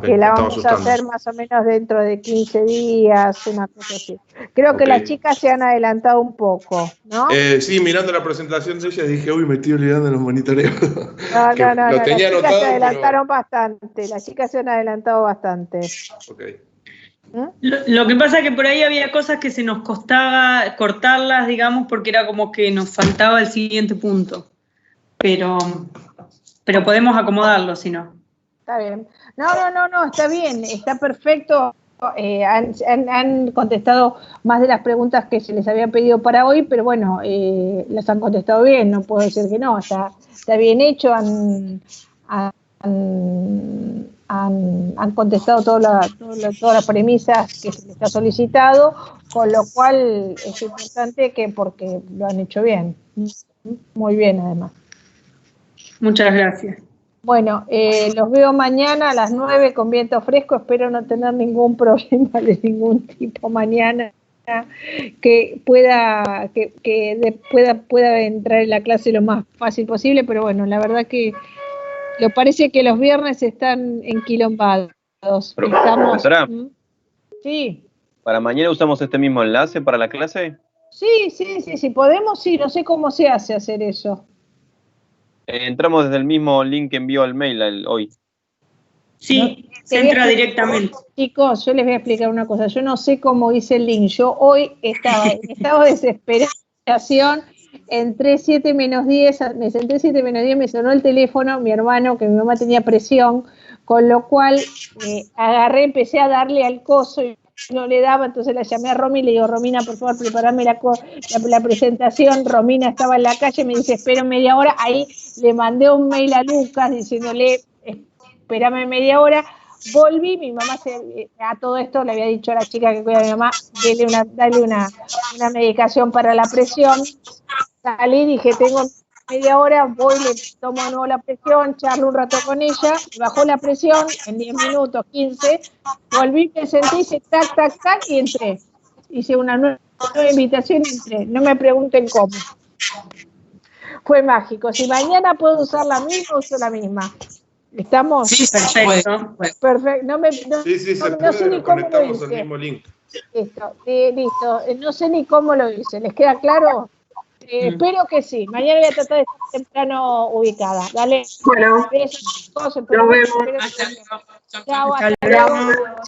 que la vamos a hacer más o menos dentro de 15 días, una cosa así. Creo que las chicas se han adelantado un poco, ¿no? Sí, mirando la presentación de ellas dije, uy, me estoy olvidando de los monitoreos. No, las chicas anotado, se adelantaron bastante, las chicas se han adelantado bastante. Okay. Lo que pasa es que por ahí había cosas que se nos costaba cortarlas, digamos, porque era como que nos faltaba el siguiente punto. Pero podemos acomodarlo, si no. Está bien. No, está bien, está perfecto. Han contestado más de las preguntas que se les había pedido para hoy, pero bueno, las han contestado bien, no puedo decir que no, está bien hecho, han contestado todas las premisas que se les ha solicitado, con lo cual es importante porque lo han hecho bien, muy bien además. Muchas gracias. Bueno, los veo mañana a las 9 con viento fresco, espero no tener ningún problema de ningún tipo mañana, que pueda entrar en la clase lo más fácil posible, pero bueno, la verdad que lo parece que los viernes están enquilombados. Profesora, Sí. ¿para mañana usamos este mismo enlace para la clase? Sí, podemos, sí, no sé cómo se hace hacer eso. Entramos desde el mismo link que envió al mail hoy. Sí, se entra directamente. Chicos, yo les voy a explicar una cosa. Yo no sé cómo hice el link. Yo hoy estaba en estado de desesperación. Entré 7 menos 10, me senté 7 menos 10, me sonó el teléfono, mi hermano, que mi mamá tenía presión, con lo cual empecé a darle al coso y no le daba, entonces la llamé a Romy y le digo, Romina, por favor, preparame la presentación. Romina estaba en la calle, me dice, espero media hora. Ahí le mandé un mail a Lucas diciéndole, espérame media hora. Volví, mi mamá a todo esto le había dicho a la chica que cuida a mi mamá, dale una medicación para la presión. Salí, dije, tengo media hora, voy, le tomo de nuevo la presión, charlo un rato con ella, bajó la presión en 10 minutos, 15, volví, me senté, hice tac, tac, tac y entré. Hice una nueva invitación y entré. No me pregunten cómo. Fue mágico. Si mañana puedo usar la misma, uso la misma. ¿Estamos? Sí, perfecto. Perfecto. Sí, se no puede, sé ni pero cómo lo conectamos al hice. mismo link. Listo. No sé ni cómo lo hice. ¿Les queda claro? Espero que sí. Mañana voy a tratar de estar temprano ubicada. Dale. Bueno, Besos, chicos. nos vemos. Chao, hasta luego.